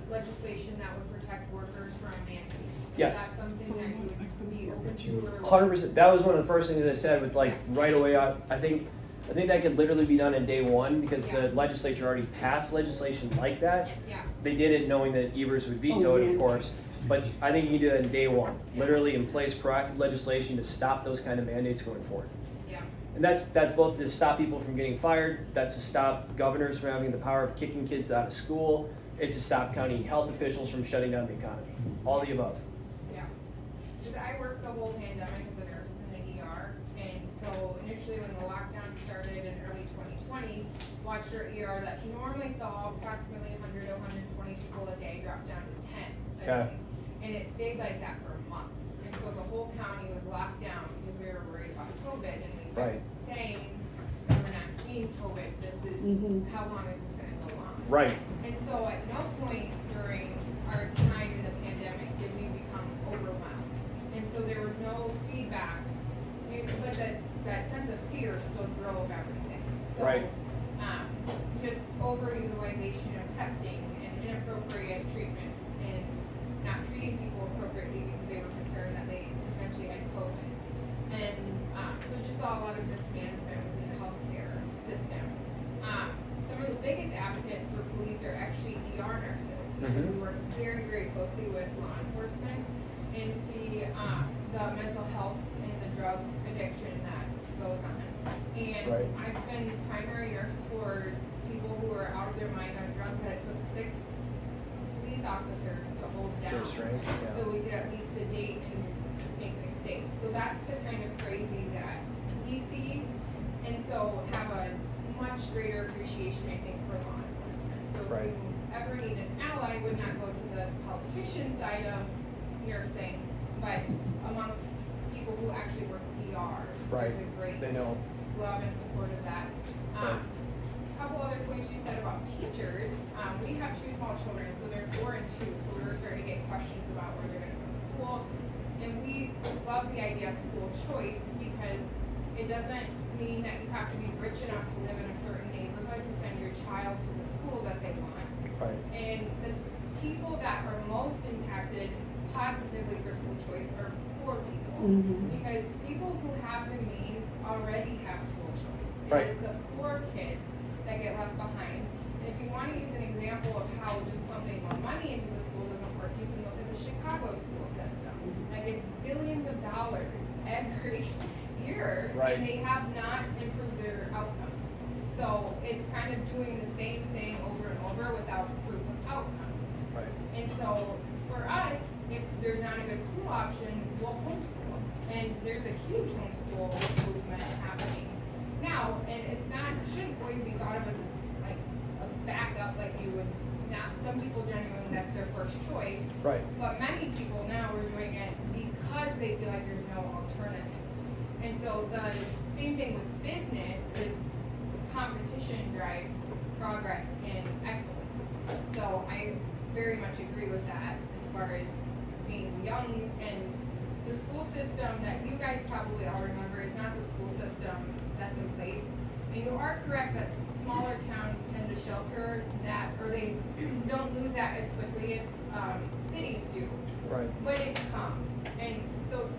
legislation that would protect workers from mandates. Yes. Is that something that you would be open to? Or 100%. That was one of the first things I said with like right away. I think that could literally be done in day one because the legislature already passed legislation like that. Yeah. They did it knowing that Evers would veto it, of course. But I think you can do that in day one. Literally in place proactive legislation to stop those kind of mandates going forward. Yeah. And that's both to stop people from getting fired, that's to stop governors from having the power of kicking kids out of school, it's to stop county health officials from shutting down the economy. All the above. Yeah. Because I worked the whole pandemic as a nurse in the ER, and so initially when the lockdown started in early 2020, watched our ER that she normally saw approximately 100 to 120 people a day drop down to 10 a day. And it stayed like that for months. And so the whole county was locked down because we were worried about COVID, and we were saying, we're not seeing COVID, this is, how long is this gonna go on? Right. And so at no point during our time in the pandemic did we become overwhelmed. And so there was no feedback, but that sense of fear still drove everything. So, just overutilization of testing and inappropriate treatments and not treating people appropriately because they were concerned that they potentially had COVID. And so just saw a lot of mismanagement within the healthcare system. Some of the biggest advocates for police are actually ER nurses, because we work very, very closely with law enforcement and see the mental health and the drug addiction that goes on. And I've been primary nurse for people who are out of their mind on drugs that it took 6 police officers to hold down. restrain, yeah. So we could at least sedate and make them safe. So that's the kind of crazy that we see, and so have a much greater appreciation, I think, for law enforcement. So if Right. you ever need an ally, would not go to the politician side of nursing, but amongst people who actually work ER. Right. There's a great They know. love and support of that. Right. Couple other points you said about teachers. We have two small children, so they're 4 and 2, so we were starting to get questions about where they're gonna go to school. And we love the idea of school choice because it doesn't mean that you have to be rich enough to live in a certain neighborhood to send your child to the school that they want. Right. And the people that are most impacted positively for school choice are poor people. Mhm. Because people who have the means already have school choice. Right. It is the poor kids that get left behind. And if you want to use an example of how just pumping more money into the school doesn't work, you can look at the Chicago school system. That gets billions of dollars every year, Right. and they have not improved their outcomes. So it's kind of doing the same thing over and over without proof of outcomes. Right. And so for us, if there's not a good school option, we'll homeschool. And there's a huge homeschool movement happening now, and it's not, it shouldn't always be thought of as like a backup, like you would not, some people genuinely, that's their first choice. Right. But many people now are doing it because they feel like there's no alternative. And so the same thing with business is competition drives progress and excellence. So I very much agree with that as far as being young, and the school system that you guys probably all remember is not the school system that's in place. And you are correct that smaller towns tend to shelter that, or they don't lose that as quickly as cities do. Right. But it comes, and so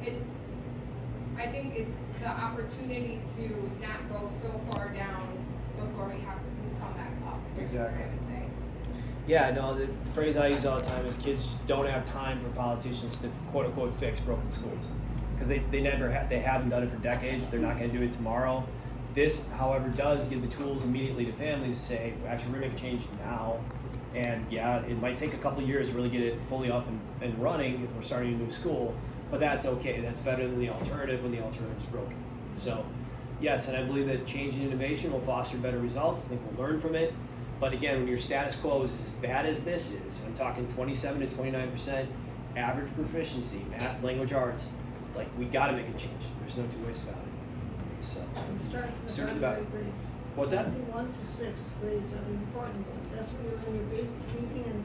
I think it's the opportunity to not go so far down before we come back up. Exactly. I would say. Yeah, no, the phrase I use all the time is kids just don't have time for politicians to quote unquote fix broken schools. Because they never they haven't done it for decades, they're not gonna do it tomorrow. This, however, does give the tools immediately to families to say, actually, we're gonna make a change now. And yeah, it might take a couple years to really get it fully up and running if we're starting a new school, but that's okay. That's better than the alternative when the alternative is broken. So, yes, and I believe that change and innovation will foster better results. I think we'll learn from it. But again, when your status quo is as bad as this is, I'm talking 27 to 29% average proficiency, math, language arts, like we gotta make a change. There's no two ways about it. So, It starts in the Certain about primary grades. what's that? 1 to 6 grades are the important ones. That's where you learn your basic reading and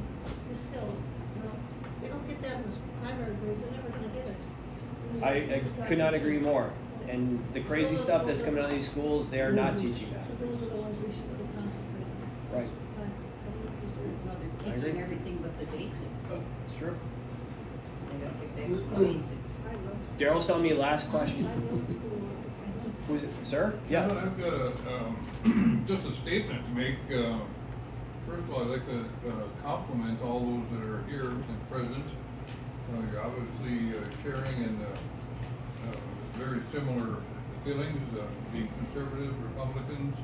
your skills. You know, if they don't get that in the primary grades, they're never gonna get it. You I need to could not practice. agree more. And the crazy stuff that's coming out of these schools, they are not teaching that. But those are the ones we should really concentrate on. Right. Well, they're I teaching agree. everything but the basics. It's true. They gotta get back to the basics. I love. Daryl's telling me last question. I love school. I love Who's it, sir? Yeah. I've got a, just a statement to make. First of all, I'd like to compliment all those that are here and present. You're obviously sharing in very similar feelings, being conservative, Republicans,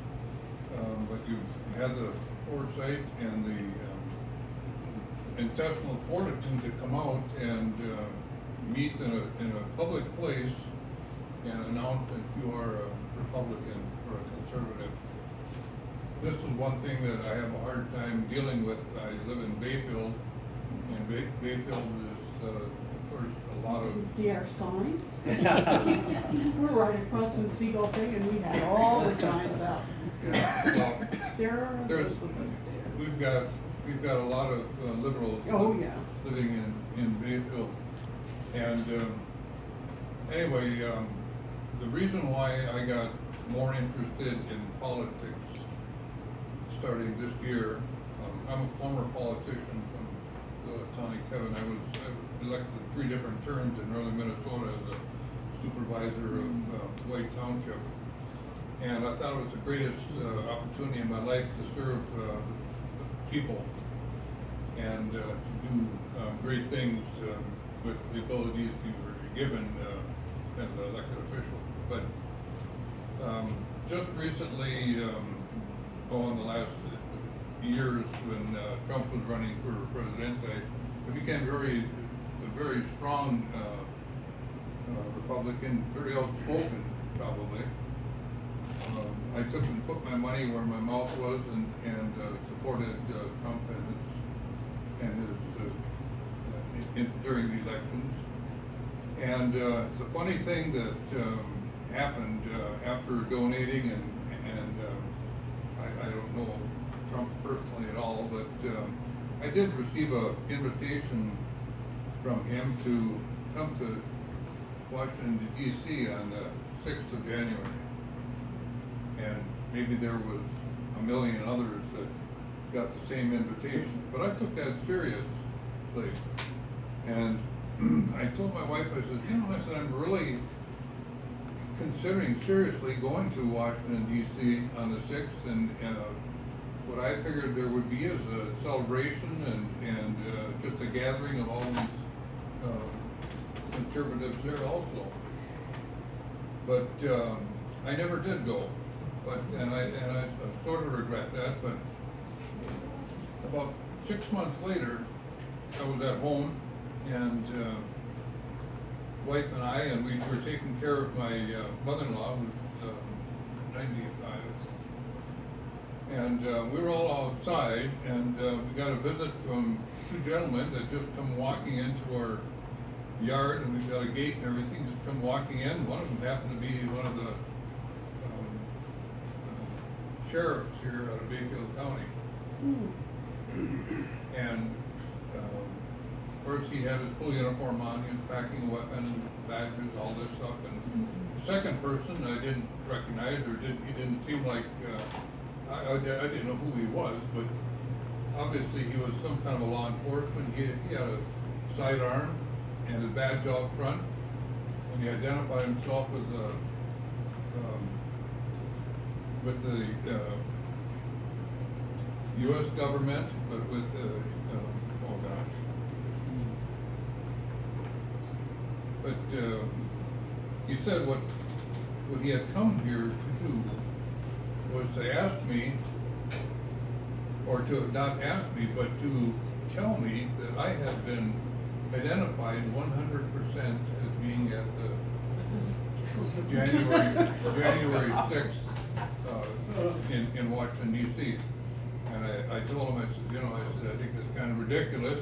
but you've had the foresight and the intestinal fortitude to come out and meet in a public place and announce that you are a Republican or a conservative. This is one thing that I have a hard time dealing with. I live in Bayfield, and Bayfield is, of course, a lot of, You see our signs? We're right across from Seagull Thing and we had all the signs out. well, There are there's, those of us there. we've got a lot of liberals Oh, yeah. living in Bayfield. And anyway, the reason why I got more interested in politics starting this year, I'm a former politician from Tawny Kevin. I was elected 3 different terms in northern Minnesota as a supervisor of White Township. And I thought it was the greatest opportunity in my life to serve people and to do great things with the abilities you were given as an elected official. But just recently, in the last years when Trump was running for president, I became a very strong Republican, very outspoken, probably. I took and put my money where my mouth was and supported Trump during the elections. And it's a funny thing that happened after donating, and I don't know Trump personally at all, but I did receive an invitation from him to come to Washington D.C. on the 6th of January. And maybe there was a million others that got the same invitation, but I took that seriously. And I told my wife, I said, I'm really considering seriously going to Washington D.C. on the 6th, and what I figured there would be is a celebration and just a gathering of all these conservatives there also. But I never did go. And I sort of regret that, but about 6 months later, I was at home, and wife and I, and we were taking care of my mother-in-law, who was 95, and we were all outside, and we got a visit from two gentlemen that just come walking into our yard, and we've got a gate and everything, just come walking in. One of them happened to be one of the sheriffs here out of Bayfield County. And of course he had his full uniform on, he was packing a weapon, badges, all this stuff. And the second person I didn't recognize, or he didn't seem like, I didn't know who he was, but obviously he was some kind of a law enforcement. He had a sidearm and his badge out front, and he identified himself as a with the U.S. government, but with oh gosh. But he said what he had come here to do was to ask me, or to not ask me, but to tell me that I had been identified 100% as being at the January 6th in Washington D.C. And I told him, I said, I think that's kind of ridiculous.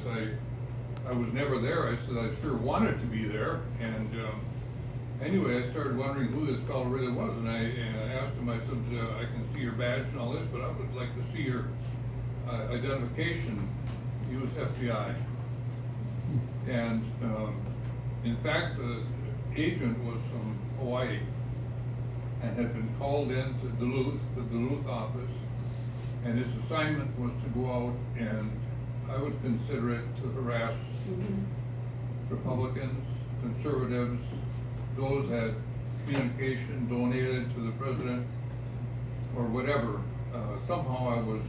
I was never there. I said, I sure wanted to be there. And anyway, I started wondering who this fellow really was. And I asked him, I said, I can see your badge and all this, but I would like to see your identification. He was FBI. And in fact, the agent was from Hawaii and had been called into the Duluth office, and his assignment was to go out, and I would consider it to harass Republicans, conservatives, those that had communication donated to the president, or whatever. Somehow I was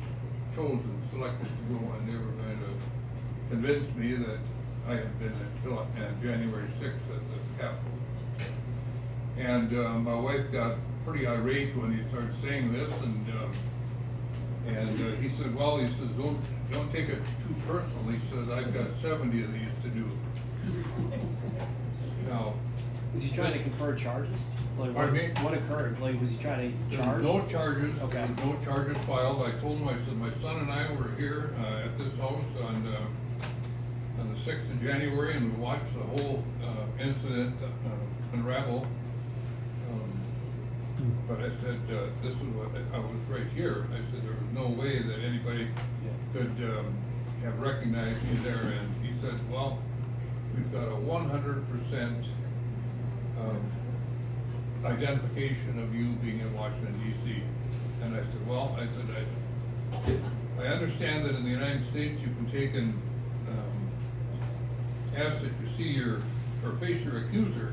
chosen, selected to go, and they were going to convince me that I had been at January 6th at the Capitol. And my wife got pretty irate when he started saying this, and he said, well, he says, don't take it too personal. He says, I've got 70 of these to do. Now, Was he trying to confer charges? Like, Pardon me? What occurred? Like, was he trying to charge? No charges. Okay. There was no charges filed. I told him, I said, my son and I were here at this house on the 6th of January, and we watched the whole incident unravel. But I said, this is what, I was right here. I said, there was no way that anybody could have recognized me there. And he said, well, we've got a 100% identification of you being in Washington D.C. And I said, well, I understand that in the United States you can take and ask that you see or face your accuser.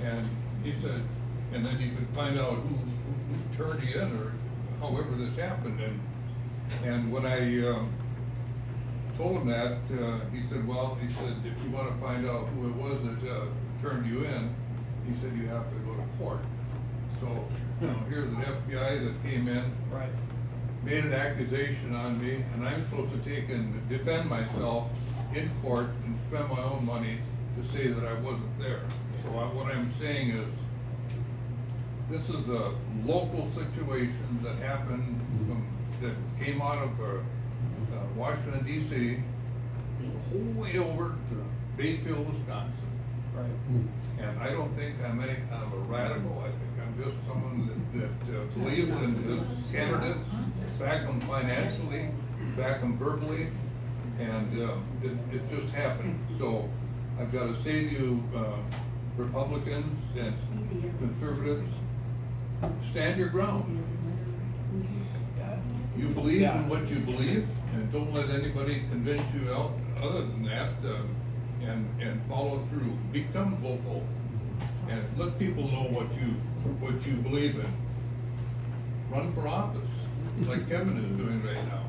And he said, and then you could find out who turned you in, or however this happened. And when I told him that, he said, well, he said, if you want to find out who it was that turned you in, he said, you have to go to court. So, here's an FBI that came in. Right. made an accusation on me, and I'm supposed to take and defend myself in court and spend my own money to say that I wasn't there. So what I'm saying is, this is a local situation that happened, that came out of Washington DC, the whole way over to Bayfield, Wisconsin. Right. And I don't think I'm any kind of a radical. I think I'm just someone that believes in his candidates, back them financially, back them verbally, and it just happened. So I've got to say to you, Republicans and conservatives, stand your ground. You believe in what you believe, and don't let anybody convince you out other than that, and follow through. Become vocal, and let people know what you believe in. Run for office, like Kevin is doing right now.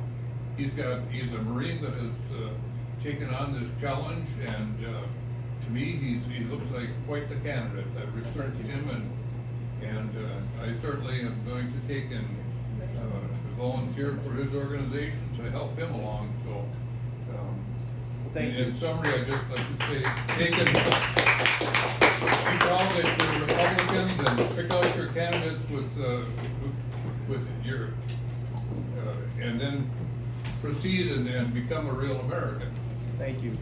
He's a Marine that has taken on this challenge, and to me, he looks like quite the candidate. I've researched him, and I certainly am going to take and volunteer for his organization to help him along. So, Thank you. in summary, I'd just like to say, take it, be proud that you're Republicans, and pick out your candidates with your, and then proceed and become a real American. Thank you.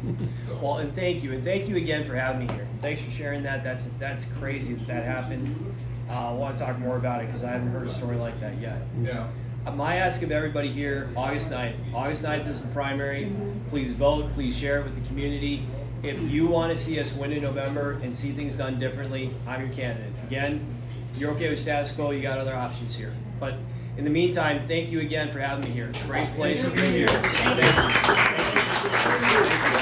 So- Well, and thank you again for having me here. Thanks for sharing that. That's crazy that happened. I want to talk more about it because I haven't heard a story like that yet. Yeah. My ask of everybody here, August 9th. August 9th is the primary. Please vote. Please share it with the community. If you want to see us win in November and see things done differently, I'm your candidate. Again, if you're okay with status quo, you got other options here. But in the meantime, thank you again for having me here. It's a great place to be here. Thank you.